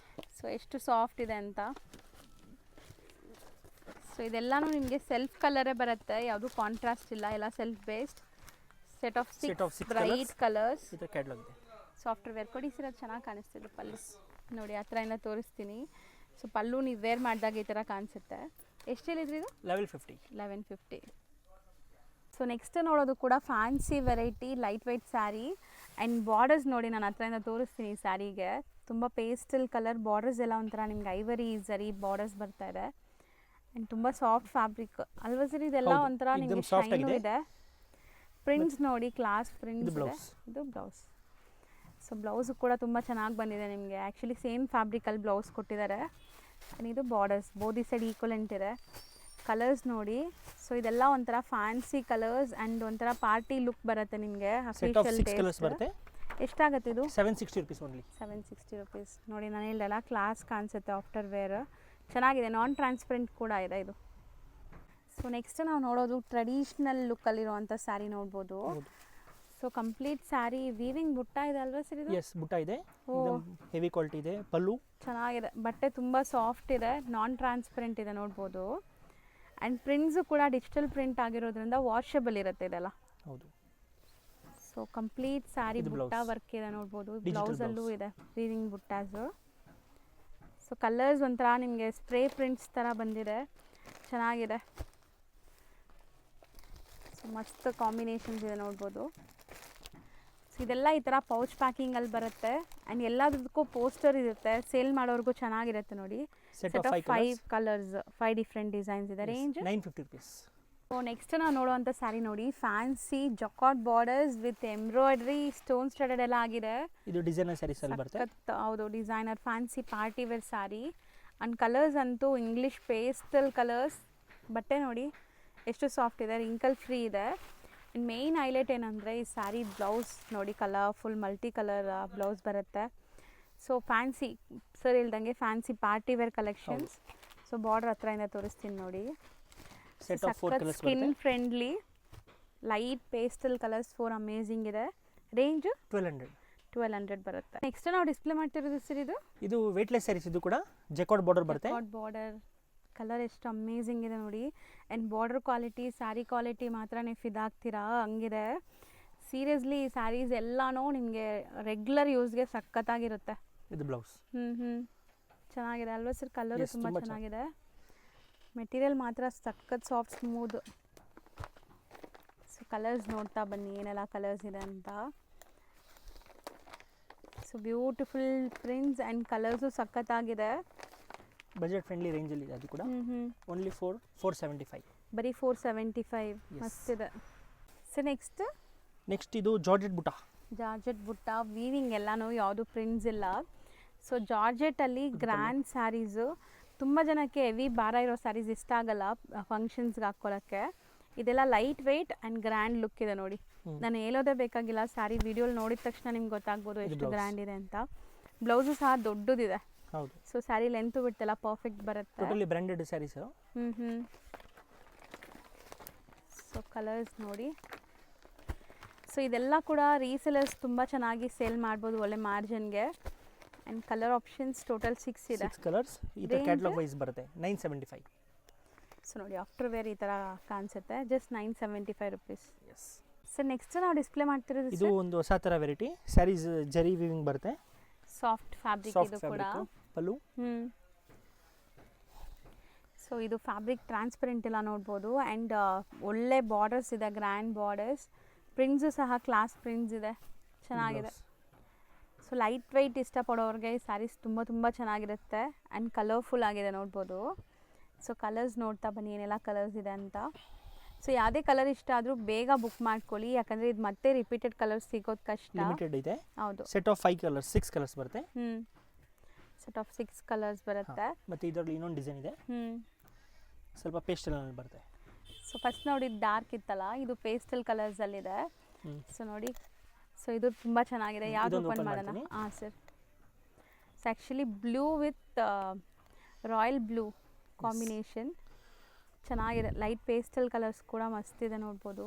ಸೊ ಎಷ್ಟು ಸಾಫ್ಟ್ ಇದೆ ಅಂತ. ಸೊ ಇದೆಲ್ಲನೂ ನಿಮಗೆ ಸೆಲ್ಫ್ ಕಲರೇ ಬರುತ್ತೆ, ಯಾವುದು ಕಾಂಟ್ರಾಸ್ಟ್ ಇಲ್ಲ, ಎಲ್ಲ self based. Set of 6 bright colours. ಇದು ಕ್ಯಾಟಲಾಗ್ ಇದೆ. ಸಾಫ್ಟ್ ವೇರ್ ಕೊಡಿಸಿರೋದು ಚೆನ್ನಾಗಿ ಕಾಣಿಸ್ತಿದೆ. ಪಲ್ಲು ನೋಡಿ ಹತ್ರದಿಂದ ತೋರಿಸ್ತೀನಿ. ಸೊ ಪಲ್ಲು ನೀವು ವೇರ್ ಮಾಡಿದಾಗ ಈ ಥರ ಕಾಣಿಸುತ್ತೆ. ಎಷ್ಟು ಹೇಳಿದ್ರಿ ಇದು? 1150. ಸೊ ನೆಕ್ಸ್ಟ್ ನೋಡೋದು ಕೂಡ fancy variety light weight saree. And borders ನೋಡಿ ನಾನು ಹತ್ರದಿಂದ ತೋರಿಸ್ತೀನಿ ಈ ಸ್ಯಾರಿಗೆ. ತುಂಬ ಪೇಸ್ಟಲ್ ಕಲರ್ ಬಾರ್ಡರ್ಸ್ ಎಲ್ಲ ಒಂಥರ ನಿಮ್ಗೆ ಐವರಿ ಜರಿ ಬಾರ್ಡರ್ಸ್ ಬರ್ತಾ ಇದೆ. ಆ್ಯಂಡ್ ತುಂಬ ಸಾಫ್ಟ್ ಫ್ಯಾಬ್ರಿಕ್ ಅಲ್ವಾ ಸರ್? ಇದೆಲ್ಲ ಒಂಥರ ನಿಮಗೆ ಶೈನು ಇದೆ. ಪ್ರಿಂಟ್ಸ್ ನೋಡಿ, ಕ್ಲಾಸ್ ಪ್ರಿಂಟ್ಸ್ ಇದೆ. ಇದು ಬ್ಲೌಸ್. ಸೊ ಬ್ಲೌಸು ಕೂಡ ತುಂಬ ಚೆನ್ನಾಗಿ ಬಂದಿದೆ ನಿಮಗೆ. ಆ್ಯಕ್ಚುಲಿ ಸೇಮ್ ಫ್ಯಾಬ್ರಿಕಲ್ಲಿ ಬ್ಲೌಸ್ ಕೊಟ್ಟಿದ್ದಾರೆ. ಆ್ಯಂಡ್ ಇದು ಬಾರ್ಡರ್ಸ್ ಬೋತ್ ಈ ಸೈಡ್ ಈಕ್ವಲೆಂಟ್ ಇದೆ. ಕಲರ್ಸ್ ನೋಡಿ, ಸೊ ಇದೆಲ್ಲ ಒಂಥರ ಫ್ಯಾನ್ಸಿ ಕಲರ್ಸ್ ಆ್ಯಂಡ್ ಒಂಥರ ಪಾರ್ಟಿ ಲುಕ್ ಬರುತ್ತೆ ನಿಮಗೆ. ಅಫಿಷಿಯಲ್ ಬರುತ್ತೆ. ಎಷ್ಟಾಗುತ್ತೆ ಇದು? 760 rupees ಓನ್ಲಿ. 760 rupees. ನೋಡಿ ನಾನು ಹೇಳಿಲ್ಲ, ಕ್ಲಾಸ್ ಕಾಣಿಸುತ್ತೆ ಆಫ್ಟರ್ ವೇರ್. ಚೆನ್ನಾಗಿದೆ, ನಾನ್ ಟ್ರಾನ್ಸ್ಪರೆಂಟ್ ಕೂಡ ಇದೆ ಇದು. ಸೊ ನೆಕ್ಸ್ಟ್ ನಾವು ನೋಡೋದು ಟ್ರೆಡಿಷ್ನಲ್ ಲುಕ್ಕಲ್ಲಿರುವಂಥ ಸ್ಯಾರಿ ನೋಡ್ಬೋದು. So so complete sari weaving ಬುಟ್ಟ ಇದೆ ಅಲ್ವಾ ಸರ್ ಇದು? ಎಸ್, ಬುಟ್ಟ ಇದೆ, ಹೆವಿ ಕ್ವಾಲಿಟಿ ಇದೆ. ಪಲ್ಲು ಚೆನ್ನಾಗಿದೆ, ಬಟ್ಟೆ ತುಂಬ ಸಾಫ್ಟ್ ಇದೆ, ನಾನ್ ಟ್ರಾನ್ಸ್ಪರೆಂಟ್ ಇದೆ ನೋಡ್ಬೋದು. ಆ್ಯಂಡ್ ಪ್ರಿಂಟ್ಸು ಕೂಡ ಡಿಜಿಟಲ್ ಪ್ರಿಂಟ್ ಆಗಿರೋದ್ರಿಂದ ವಾಷಬಲ್ ಇರುತ್ತೆ ಇದೆಲ್ಲ. ಹೌದು. ಸೊ ಕಂಪ್ಲೀಟ್ ಸ್ಯಾರಿ ಬುಟ್ಟ ವರ್ಕ್ ಇದೆ ನೋಡ್ಬೋದು. ಬ್ಲೌಸಲ್ಲೂ ಇದೆ ವೀವಿಂಗ್ ಬುಟ್ಟಾಸು. ಸೊ ಕಲರ್ಸ್ ಒಂಥರ ನಿಮಗೆ ಸ್ಪ್ರೇ ಪ್ರಿಂಟ್ಸ್ ಥರ ಬಂದಿದೆ, ಚೆನ್ನಾಗಿದೆ. ಸೊ ಮಸ್ತ್ ಕಾಂಬಿನೇಷನ್ಸ್ ಇದೆ ನೋಡ್ಬೋದು. ಸೊ ಇದೆಲ್ಲ ಈ ಥರ ಪೌಚ್ ಪ್ಯಾಕಿಂಗಲ್ಲಿ ಬರುತ್ತೆ. ಆ್ಯಂಡ್ ಎಲ್ಲದಕ್ಕೂ ಪೋಸ್ಟರ್ ಇರುತ್ತೆ, ಸೇಲ್ ಮಾಡೋರ್ಗೂ ಚೆನ್ನಾಗಿರುತ್ತೆ ನೋಡಿ. Set of 5 colours, 5 different designs ಇದೆ. Range 950 rupees. ಸೊ ನೆಕ್ಸ್ಟ್ ನಾವು ನೋಡುವಂಥ ಸ್ಯಾರಿ ನೋಡಿ, fancy jacquard borders with embroidery stone studded ಎಲ್ಲ ಆಗಿದೆ. ಇದು ಡಿಸೈನರ್ ಸ್ಯಾರೀಸ್ ಅಲ್ಲಿ ಬರುತ್ತೆ. ಹೌದು, designer fancy party wear sari. And colours ಅಂತೂ ಇಂಗ್ಲೀಷ್ ಪೇಸ್ಟಲ್ ಕಲರ್ಸ್. ಬಟ್ಟೆ ನೋಡಿ ಎಷ್ಟು ಸಾಫ್ಟ್ ಇದೆ, ರಿಂಕಲ್ ಫ್ರೀ ಇದೆ. ಆ್ಯಂಡ್ ಮೇಯ್ನ್ ಹೈಲೈಟ್ ಏನಂದರೆ ಈ ಸ್ಯಾರಿ ಬ್ಲೌಸ್ ನೋಡಿ, ಕಲರ್ಫುಲ್ ಮಲ್ಟಿ ಕಲರ್ ಬ್ಲೌಸ್ ಬರುತ್ತೆ. ಸೊ ಫ್ಯಾನ್ಸಿ ಸರ್ ಹೇಳ್ದಂಗೆ fancy party wear collections. So border ಹತ್ರದಿಂದ ತೋರಿಸ್ತೀನಿ ನೋಡಿ. Set of 4 colours skin friendly light pastel colours 4 amazing ಇದೆ. ರೇಂಜ್ 1200 ಬರುತ್ತೆ. ನೆಕ್ಸ್ಟ್ ನಾವು ಡಿಸ್ಪ್ಲೇ ಮಾಡ್ತಿರೋದು ಸರ್ ಇದು ವೇಟ್ಲೆಸ್ ಸ್ಯಾರೀಸ್. ಇದು ಕೂಡ ಜಕಾಟ್ ಬಾರ್ಡರ್ ಬರುತ್ತೆ. ಬಾರ್ಡರ್ ಕಲರ್ ಎಷ್ಟು ಅಮೇಜಿಂಗ್ ಇದೆ ನೋಡಿ. And border quality, sari quality ಮಾತ್ರನೇ ಫಿದಾಗ್ತೀರಾ ಹಂಗಿದೆ. ಸೀರಿಯಸ್ಲಿ ಈ ಸ್ಯಾರೀಸ್ ಎಲ್ಲನೂ ನಿಮಗೆ ರೆಗ್ಯುಲರ್ ಯೂಸ್ಗೆ ಸಖತ್ತಾಗಿರುತ್ತೆ. ಇದು ಬ್ಲೌಸ್. ಚೆನ್ನಾಗಿದೆ ಅಲ್ವಾ ಸರ್? ಕಲರು ತುಂಬ ಚೆನ್ನಾಗಿದೆ. ಮೆಟೀರಿಯಲ್ ಮಾತ್ರ ಸಖತ್ ಸಾಫ್ಟ್ ಸ್ಮೂತ್. ಸೊ ಕಲರ್ಸ್ ನೋಡ್ತಾ ಬನ್ನಿ ಏನೆಲ್ಲ ಕಲರ್ಸ್ ಇದೆ ಅಂತ. So beautiful prints and colours ಸಖತ್ತಾಗಿದೆ. ಬಜೆಟ್ ಫ್ರೆಂಡ್ಲಿ ರೇಂಜಲ್ಲಿ ಇದೆ. ಅದು ಕೂಡ ಓನ್ಲಿ 475. ಬರೀ 475. ಮಸ್ತಿದೆ. ಸೊ ನೆಕ್ಸ್ಟ್ ಇದು ಜಾರ್ಜೆಟ್ ಬುಟ್ಟ. ವೀವಿಂಗ್ ಎಲ್ಲನೂ ಯಾವುದು ಪ್ರಿಂಟ್ಸ್ ಇಲ್ಲ. ಸೊ ಜಾರ್ಜೆಟಲ್ಲಿ ಗ್ರ್ಯಾಂಡ್ ಸ್ಯಾರೀಸು. ತುಂಬ ಜನಕ್ಕೆ ಹೆವಿ ಭಾರ ಇರೋ ಸ್ಯಾರೀಸ್ ಇಷ್ಟ ಆಗಲ್ಲ ಫಂಕ್ಷನ್ಸ್ಗೆ ಹಾಕ್ಕೊಳ್ಳೋಕ್ಕೆ. ಇದೆಲ್ಲ light weight and grand look ಇದೆ ನೋಡಿ. ನಾನು ಹೇಳೋದೇ ಬೇಕಾಗಿಲ್ಲ, ಸ್ಯಾರಿ ವಿಡಿಯೋಲಿ ನೋಡಿದ ತಕ್ಷಣ ನಿಮ್ಗೆ ಗೊತ್ತಾಗ್ಬೋದು ಎಷ್ಟು ಗ್ರ್ಯಾಂಡ್ ಇದೆ ಅಂತ. ಬ್ಲೌಸು ಸಹ ದೊಡ್ಡದಿದೆ. ಹೌದು. ಸೊ ಸ್ಯಾರಿ ಲೆಂತ್ ಬಿಡ್ತೆಲ್ಲ ಪರ್ಫೆಕ್ಟ್ ಬರುತ್ತೆ. Totally branded sarees. So colours ನೋಡಿ. ಸೊ ಇದೆಲ್ಲ ಕೂಡ ರೀಸೆಲರ್ಸ್ ತುಂಬ ಚೆನ್ನಾಗಿ ಸೇಲ್ ಮಾಡ್ಬೋದು ಒಳ್ಳೆ ಮಾರ್ಜಿನ್ಗೆ. ಆ್ಯಂಡ್ ಕಲರ್ ಆಪ್ಷನ್ಸ್ ಟೋಟಲ್ 6 ಇದೆ. 6 ಕಲರ್ಸ್. ಈ ಥರ ಕ್ಯಾಟಲಾಗ್ ವೈಸ್ ಬರುತ್ತೆ. 975. ಸೊ ನೋಡಿ ಆಫ್ಟರ್ ವೇರ್ ಈ ಥರ ಕಾಣಿಸುತ್ತೆ. Just 975 rupees. Yes. So next ನಾವು ಡಿಸ್ಪ್ಲೇ ಮಾಡ್ತಿರೋದು ಇದು ಒಂದು ಹೊಸ ಥರ ವೆರೈಟಿ ಸ್ಯಾರೀಸ್. ಜರಿ ವೀವಿಂಗ್ ಬರುತ್ತೆ. ಸಾಫ್ಟ್ ಫ್ಯಾಬ್ರಿಕ್ ಇದು ಕೂಡ. ಪಲ್ಲು. ಸೊ ಇದು ಫ್ಯಾಬ್ರಿಕ್ ಟ್ರಾನ್ಸ್ಪರೆಂಟ್ ಎಲ್ಲ ನೋಡ್ಬೋದು. ಆ್ಯಂಡ್ ಒಳ್ಳೆ ಬಾರ್ಡರ್ಸ್ ಇದೆ, ಗ್ರ್ಯಾಂಡ್ ಬಾರ್ಡರ್ಸ್. ಪ್ರಿಂಟ್ಸು ಸಹ ಕ್ಲಾಸ್ ಪ್ರಿಂಟ್ಸ್ ಇದೆ, ಚೆನ್ನಾಗಿದೆ. ಸೊ ಲೈಟ್ ವೆಯ್ಟ್ ಇಷ್ಟಪಡೋರಿಗೆ ಈ ಸ್ಯಾರೀಸ್ ತುಂಬ ಚೆನ್ನಾಗಿರುತ್ತೆ. ಆ್ಯಂಡ್ ಕಲರ್ಫುಲ್ ಆಗಿದೆ ನೋಡ್ಬೋದು. ಸೊ ಕಲರ್ಸ್ ನೋಡ್ತಾ ಬನ್ನಿ ಏನೆಲ್ಲ ಕಲರ್ಸ್ ಇದೆ ಅಂತ. ಸೊ ಯಾವುದೇ ಕಲರ್ ಇಷ್ಟ ಆದರೂ ಬೇಗ ಬುಕ್ ಮಾಡ್ಕೊಳ್ಳಿ, ಯಾಕಂದರೆ ಇದು ಮತ್ತೆ ರಿಪೀಟೆಡ್ ಕಲರ್ಸ್ ಸಿಗೋದು ಕಷ್ಟ. ಲಿಮಿಟೆಡ್ ಇದೆ. ಹೌದು. ಸೆಟ್ ಆಫ್ 5 ಕಲರ್ಸ್, 6 ಕಲರ್ಸ್ ಬರುತ್ತೆ. ಸೆಟ್ ಆಫ್ 6 ಕಲರ್ಸ್ ಬರುತ್ತೆ. ಮತ್ತು ಇದರಲ್ಲಿ ಇನ್ನೊಂದು ಡಿಸೈನ್ ಇದೆ, ಸ್ವಲ್ಪ ಪೇಸ್ಟಲ್ ಬರುತ್ತೆ. ಸೊ ಫಸ್ಟ್ ನೋಡಿ ಡಾರ್ಕ್ ಇತ್ತಲ್ಲ, ಇದು ಪೇಸ್ಟಲ್ ಕಲರ್ಸಲ್ಲಿದೆ. ಸೊ ನೋಡಿ, ಸೊ ಇದು ತುಂಬ ಚೆನ್ನಾಗಿದೆ. ಯಾವುದು ಓಪನ್ ಮಾಡೋಣ? ಹಾಂ sir. So actually blue with royal blue combination ಚೆನ್ನಾಗಿದೆ. ಲೈಟ್ ಪೇಸ್ಟಲ್ ಕಲರ್ಸ್ ಕೂಡ ಮಸ್ತಿದೆ ನೋಡ್ಬೋದು.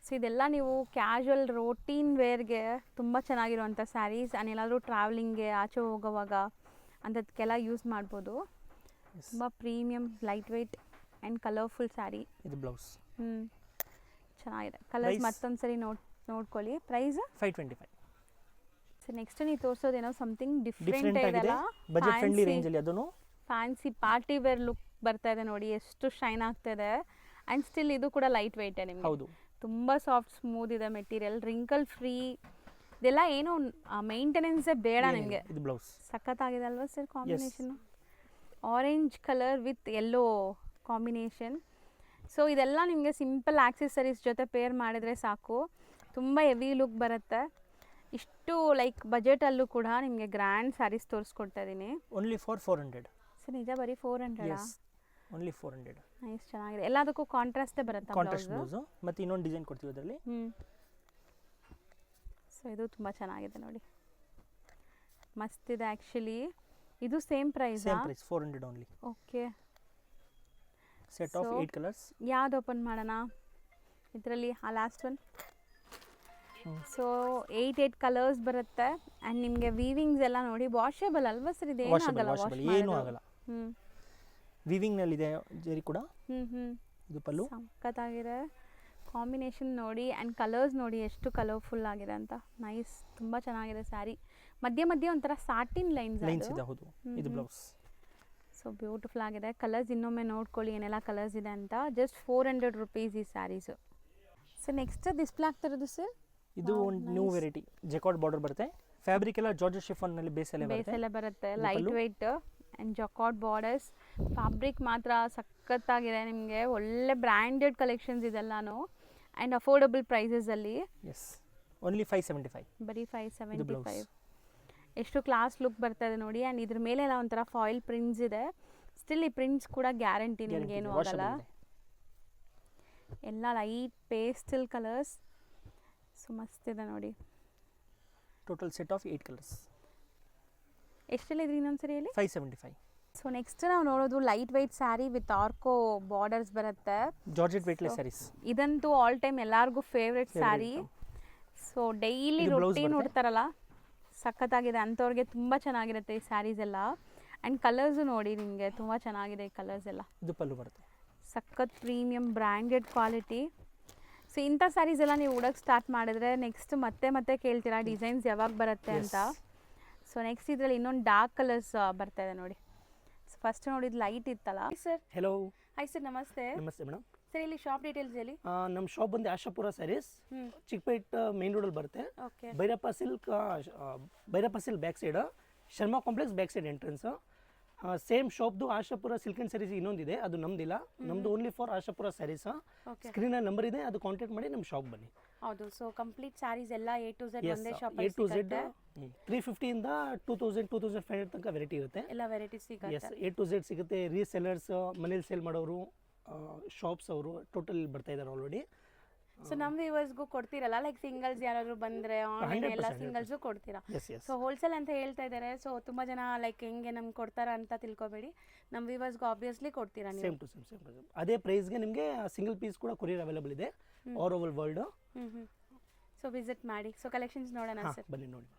ಸೊ ಇದೆಲ್ಲ ನೀವು ಕ್ಯಾಶುವಲ್ ರೋಟೀನ್ ವೇರ್ಗೆ ತುಂಬ ಚೆನ್ನಾಗಿರುವಂಥ ಸ್ಯಾರೀಸ್. ಏನಾದರೂ ಟ್ರಾವೆಲಿಂಗ್ಗೆ ಆಚೆ ಹೋಗೋವಾಗ ಅಂಥದ್ಕೆಲ್ಲ ಯೂಸ್ ಮಾಡ್ಬೋದು. ತುಂಬ premium, light weight and colourful saree. ಇದು ಬ್ಲೌಸ್. ಚೆನ್ನಾಗಿದೆ. ಕಲರ್ಸ್ ಮತ್ತೊಂದು ಸರಿ ನೋಡ್ಕೊಳ್ಳಿ. ಪ್ರೈಸ್ 525. ಸೊ ನೆಕ್ಸ್ಟ್ ನೀವು ತೋರಿಸೋದೇನೋ ಸಮಥಿಂಗ್ ಡಿಫ್ರೆಂಟ್ ಆಗಿದೆ. ಬಜೆಟ್ ಫ್ರೆಂಡ್ಲಿ ರೇಂಜಲ್ಲಿ ಅದನ್ನು ಫ್ಯಾನ್ಸಿ ಪಾರ್ಟಿ ವೇರ್ ಲುಕ್ ಬರ್ತಾ ಇದೆ ನೋಡಿ, ಎಷ್ಟು ಶೈನ್ ಆಗ್ತಾಯಿದೆ. ಆ್ಯಂಡ್ ಸ್ಟಿಲ್ ಇದು ಕೂಡ ಲೈಟ್ ವೆಯ್ಟೇ ನಿಮಗೆ. ಹೌದು. ತುಂಬ ಸಾಫ್ಟ್ ಸ್ಮೂತ್ ಇದೆ ಮೆಟೀರಿಯಲ್, ರಿಂಕಲ್ ಫ್ರೀ. ಇದೆಲ್ಲ ಏನು ಮೇಂಟೆನೆನ್ಸೇ ಬೇಡ ನಿಮಗೆ. ಇದು ಬ್ಲೌಸ್. ಸಖತ್ತಾಗಿದೆ ಅಲ್ವಾ sir combination? Orange colour with yellow combination. So ಇದೆಲ್ಲ ನಿಮಗೆ ಸಿಂಪಲ್ ಆಕ್ಸೆಸರೀಸ್ ಜೊತೆ ಪೇರ್ ಮಾಡಿದರೆ ಸಾಕು, ತುಂಬ ಹೆವಿ ಲುಕ್ ಬರುತ್ತೆ. ಇಷ್ಟು ಲೈಕ್ ಬಜೆಟಲ್ಲೂ ಕೂಡ ನಿಮಗೆ ಗ್ರ್ಯಾಂಡ್ ಸ್ಯಾರೀಸ್ ತೋರಿಸ್ಕೊಡ್ತಾ ಇದ್ದೀನಿ. Only for 400. ಸರ್ ನಿಜ ಬರೀ 400? ಓನ್ಲಿ 400. ನೈಸ್, ಚೆನ್ನಾಗಿದೆ. ಎಲ್ಲದಕ್ಕೂ ಕಾಂಟ್ರಾಸ್ಟೇ ಬರುತ್ತೆ. ಕಾಂಟ್ರಾಸ್ಟ್ ಬ್ಲೌಸು ಮತ್ತು ಇನ್ನೊಂದು ಡಿಸೈನ್ ಕೊಡ್ತೀವಿ ಅದರಲ್ಲಿ. ಸೊ ಇದು ತುಂಬ ಚೆನ್ನಾಗಿದೆ ನೋಡಿ, ಮಸ್ತಿದೆ ಆ್ಯಕ್ಚುಲಿ. ಇದು same price? 400 only. Okay. Set of 8 colours. ಯಾವ್ದು ಓಪನ್ ಮಾಡೋಣ ಇದರಲ್ಲಿ? Last one. ಸೊ 8 ಕಲರ್ಸ್ ಬರುತ್ತೆ ಆ್ಯಂಡ್ ನಿಮಗೆ ವೀವಿಂಗ್ಸ್ ಎಲ್ಲ ನೋಡಿ ವಾಷೇಬಲ್ ಅಲ್ವಾ ಸರ್ ಇದು ಏನಾಗಲ್ಲ ವಾಶ್ ಏನೂ ಆಗಲ್ಲ. ವಿವಿಂಗ್ನಲ್ಲಿದೆ ಜರಿ ಕೂಡ. ಇದು ಪಲ್ಲು. ಸಖತ್ತಾಗಿದೆ ಕಾಂಬಿನೇಷನ್ ನೋಡಿ ಆ್ಯಂಡ್ ಕಲರ್ಸ್ ನೋಡಿ ಎಷ್ಟು ಕಲರ್ಫುಲ್ ಆಗಿದೆ ಅಂತ. ನೈಸ್, ತುಂಬ ಚೆನ್ನಾಗಿದೆ ಸ್ಯಾರಿ. ಮಧ್ಯೆ ಮಧ್ಯೆ ಒಂಥರ ಸಾಟಿನ್ ಲೈನ್ಸ್ ಇದೆ. ಹೌದು, ಇದು ಬ್ಲೌಸ್. ಸೊ ಬ್ಯೂಟಿಫುಲ್ ಆಗಿದೆ. ಕಲರ್ಸ್ ಇನ್ನೊಮ್ಮೆ ನೋಡ್ಕೊಳ್ಳಿ ಏನೆಲ್ಲ ಕಲರ್ಸ್ ಇದೆ ಅಂತ. ಜಸ್ಟ್ 400 ರುಪೀಸ್ ಈ ಸ್ಯಾರೀಸು. ಸೊ ನೆಕ್ಸ್ಟ್ ಡಿಸ್ಪ್ಲೇ ಆಗ್ತಿರೋದು ಸರ್, ಇದು ಒಂದು ನ್ಯೂ ವೆರೈಟಿ ಜಕಾರ್ಡ್ ಬಾರ್ಡರ್ ಬರುತ್ತೆ. ಫ್ಯಾಬ್ರಿಕ್ ಎಲ್ಲ ಜಾರ್ಜೆಟ್ ಶಿಫಾನ್ ನಲ್ಲಿ ಬೇಸ್ ಎಲ್ಲ ಬರುತ್ತೆ. Light weight and jacquard borders. Fabric ಮಾತ್ರ ಸಖತ್ತಾಗಿದೆ. ನಿಮಗೆ ಒಳ್ಳೆ ಬ್ರ್ಯಾಂಡೆಡ್ ಕಲೆಕ್ಷನ್ಸ್ ಇದೆಲ್ಲಾನು ಆ್ಯಂಡ್ ಅಫೋರ್ಡಬಲ್ ಪ್ರೈಸಸಲ್ಲಿ. Yes, only 575. ಬರೀ 575. ಎಷ್ಟು ಕ್ಲಾಸ್ ಲುಕ್ ಬರ್ತಾ ಇದೆ ನೋಡಿ. ಆ್ಯಂಡ್ ಇದ್ರ ಮೇಲೆ ಎಲ್ಲ ಒಂಥರ ಫಾಯಿಲ್ ಪ್ರಿಂಟ್ಸ್ ಇದೆ. ಸ್ಟಿಲ್ ಈ ಪ್ರಿಂಟ್ಸ್ ಕೂಡ ಗ್ಯಾರಂಟಿ, ನಿಮಗೇನು ಆಗಲ್ಲ. ಎಲ್ಲ ಲೈಟ್ ಪೇಸ್ಟಲ್ ಕಲರ್ಸ್. ಸೊ ಮಸ್ತಿದೆ ನೋಡಿ. Total set of 8 colours. ಎಷ್ಟೆಲ್ಲ ಇದ್ರಿ ಇನ್ನೊಂದ್ಸರಿ ಹೇಳಿ? 575. ಸೊ ನೆಕ್ಸ್ಟ್ ನಾವು ನೋಡೋದು ಲೈಟ್ ವೆಯ್ಟ್ ಸ್ಯಾರಿ ವಿತ್ ಆರ್ಕೋ ಬಾರ್ಡರ್ಸ್ ಬರುತ್ತೆ. Georgette weightless saris. ಇದಂತೂ ಆಲ್ ಟೈಮ್ ಎಲ್ಲರಿಗೂ favourite sari. So daily routine ಉಡ್ತಾರಲ್ಲ, ಸಖತ್ತಾಗಿದೆ ಅಂಥವ್ರಿಗೆ ತುಂಬ ಚೆನ್ನಾಗಿರುತ್ತೆ ಈ ಸ್ಯಾರೀಸ್ ಎಲ್ಲ. ಆ್ಯಂಡ್ ಕಲರ್ಸು ನೋಡಿ ನಿಮಗೆ ತುಂಬ ಚೆನ್ನಾಗಿದೆ ಈ ಕಲರ್ಸ್ ಎಲ್ಲ. ಇದು ಪಲ್ಲು ಬರುತ್ತೆ. ಸಖತ್ ಪ್ರೀಮಿಯಂ ಬ್ರ್ಯಾಂಡೆಡ್ ಕ್ವಾಲಿಟಿ. ಸೊ ಇಂಥ ಸ್ಯಾರೀಸ್ ಎಲ್ಲ ನೀವು ಉಡೋಕ್ಕೆ ಸ್ಟಾರ್ಟ್ ಮಾಡಿದ್ರೆ ನೆಕ್ಸ್ಟ್ ಮತ್ತೆ ಮತ್ತೆ ಕೇಳ್ತೀರಾ ಡಿಸೈನ್ಸ್ ಯಾವಾಗ ಬರುತ್ತೆ ಅಂತ. ಸೊ ನೆಕ್ಸ್ಟ್ ಇದರಲ್ಲಿ ಇನ್ನೊಂದು ಡಾರ್ಕ್ ಕಲರ್ಸ್ ಬರ್ತಾ ಇದೆ ನೋಡಿ. ಸೊ ಫಸ್ಟ್ ನೋಡಿದ್ದು ಲೈಟ್ ಇತ್ತಲ್ಲ ಸರ್. ಹೆಲೋ. ಹಾಯ್ ಸರ್, ನಮಸ್ತೆ. ನಮಸ್ತೆ ಮೇಡಮ್. ಸರ್ ಇಲ್ಲಿ ಶಾಪ್ ಡೀಟೇಲ್ಸ್ ಹೇಳಿ. ನಮ್ಮ ಶಾಪ್ ಬಂದು ಆಶಾಪುರ ಸ್ಯಾರೀಸ್, ಚಿಕ್ಕಪೇಟ್ ಮೇನ್ ರೋಡಲ್ಲಿ ಬರುತ್ತೆ. Okay. Bhairappa silk back side, Sharma complex back side entrance. Same ಶಾಪ್ದು ಆಶಾಪುರ ಸಿಲ್ಕ್ ಆ್ಯಂಡ್ ಸ್ಯಾರೀಸ್ ಇನ್ನೊಂದಿದೆ, ಅದು ನಮ್ದಿಲ್ಲ. ನಮ್ದು only for Ashapura saris. Screen number ಇದೆ, ಅದು ಕಾಂಟ್ಯಾಕ್ಟ್ ಮಾಡಿ ನಮ್ಮ ಶಾಪ್ ಬನ್ನಿ. ಹೌದು. ಸೊ ಕಂಪ್ಲೀಟ್ ಸ್ಯಾರೀಸ್ ಎಲ್ಲ A to Z ಒಂದೇ ಶಾಪ್ A to Z 350 ಇಂದ 2000 2500 ತನಕ ವೆರೈಟಿ ಇರುತ್ತೆ. ಎಲ್ಲ ವೆರೈಟೀಸ್ ಸಿಗುತ್ತೆ. A to Z ಸಿಗುತ್ತೆ. ರೀಸೆಲ್ಲರ್ಸ್, ಮನೇಲಿ ಸೇಲ್ ಮಾಡೋರು, ಶಾಪ್ಸ್ ಅವರು ಟೋಟಲ್ ಬರ್ತಾ ಇದ್ದಾರೆ ಆಲ್ರೆಡಿ. ಸೊ ನಮ್ಮ ವ್ಯೂವರ್ಸ್ಗೂ ಕೊಡ್ತೀರಲ್ಲ, ಲೈಕ್ ಸಿಂಗಲ್ಸ್ ಯಾರಾದ್ರು ಬಂದರೆ ಆನ್ಲೈನ್ ಎಲ್ಲ ಸಿಂಗಲ್ಸು ಕೊಡ್ತೀರಾ? ಸೊ ಹೋಲ್ಸೇಲ್ ಅಂತ ಹೇಳ್ತಾ ಇದ್ದಾರೆ. ಸೊ ತುಂಬ ಜನ ಲೈಕ್ ಹೆಂಗೆ ನಮ್ಗೆ ಕೊಡ್ತಾರ ಅಂತ ತಿಳ್ಕೊಬೇಡಿ. ನಮ್ಮ ವ್ಯೂವರ್ಸ್ಗೂ ಆಬ್ವಿಯಸ್ಲಿ ಕೊಡ್ತೀರಾ ನೀವು? ಸೇಮ್ ಟು ಸೇಮ್ ಅದೇ ಪ್ರೈಸ್ಗೆ ನಿಮಗೆ ಸಿಂಗಲ್ ಪೀಸ್ ಕೂಡ ಕೊರಿಯರ್ ಅವೈಲೇಬಲ್ ಇದೆ all over world. So visit ಮಾಡಿ. ಸೊ ಕಲೆಕ್ಷನ್ಸ್ ನೋಡೋಣ ಸರ್, ಬನ್ನಿ ನೋಡಿ.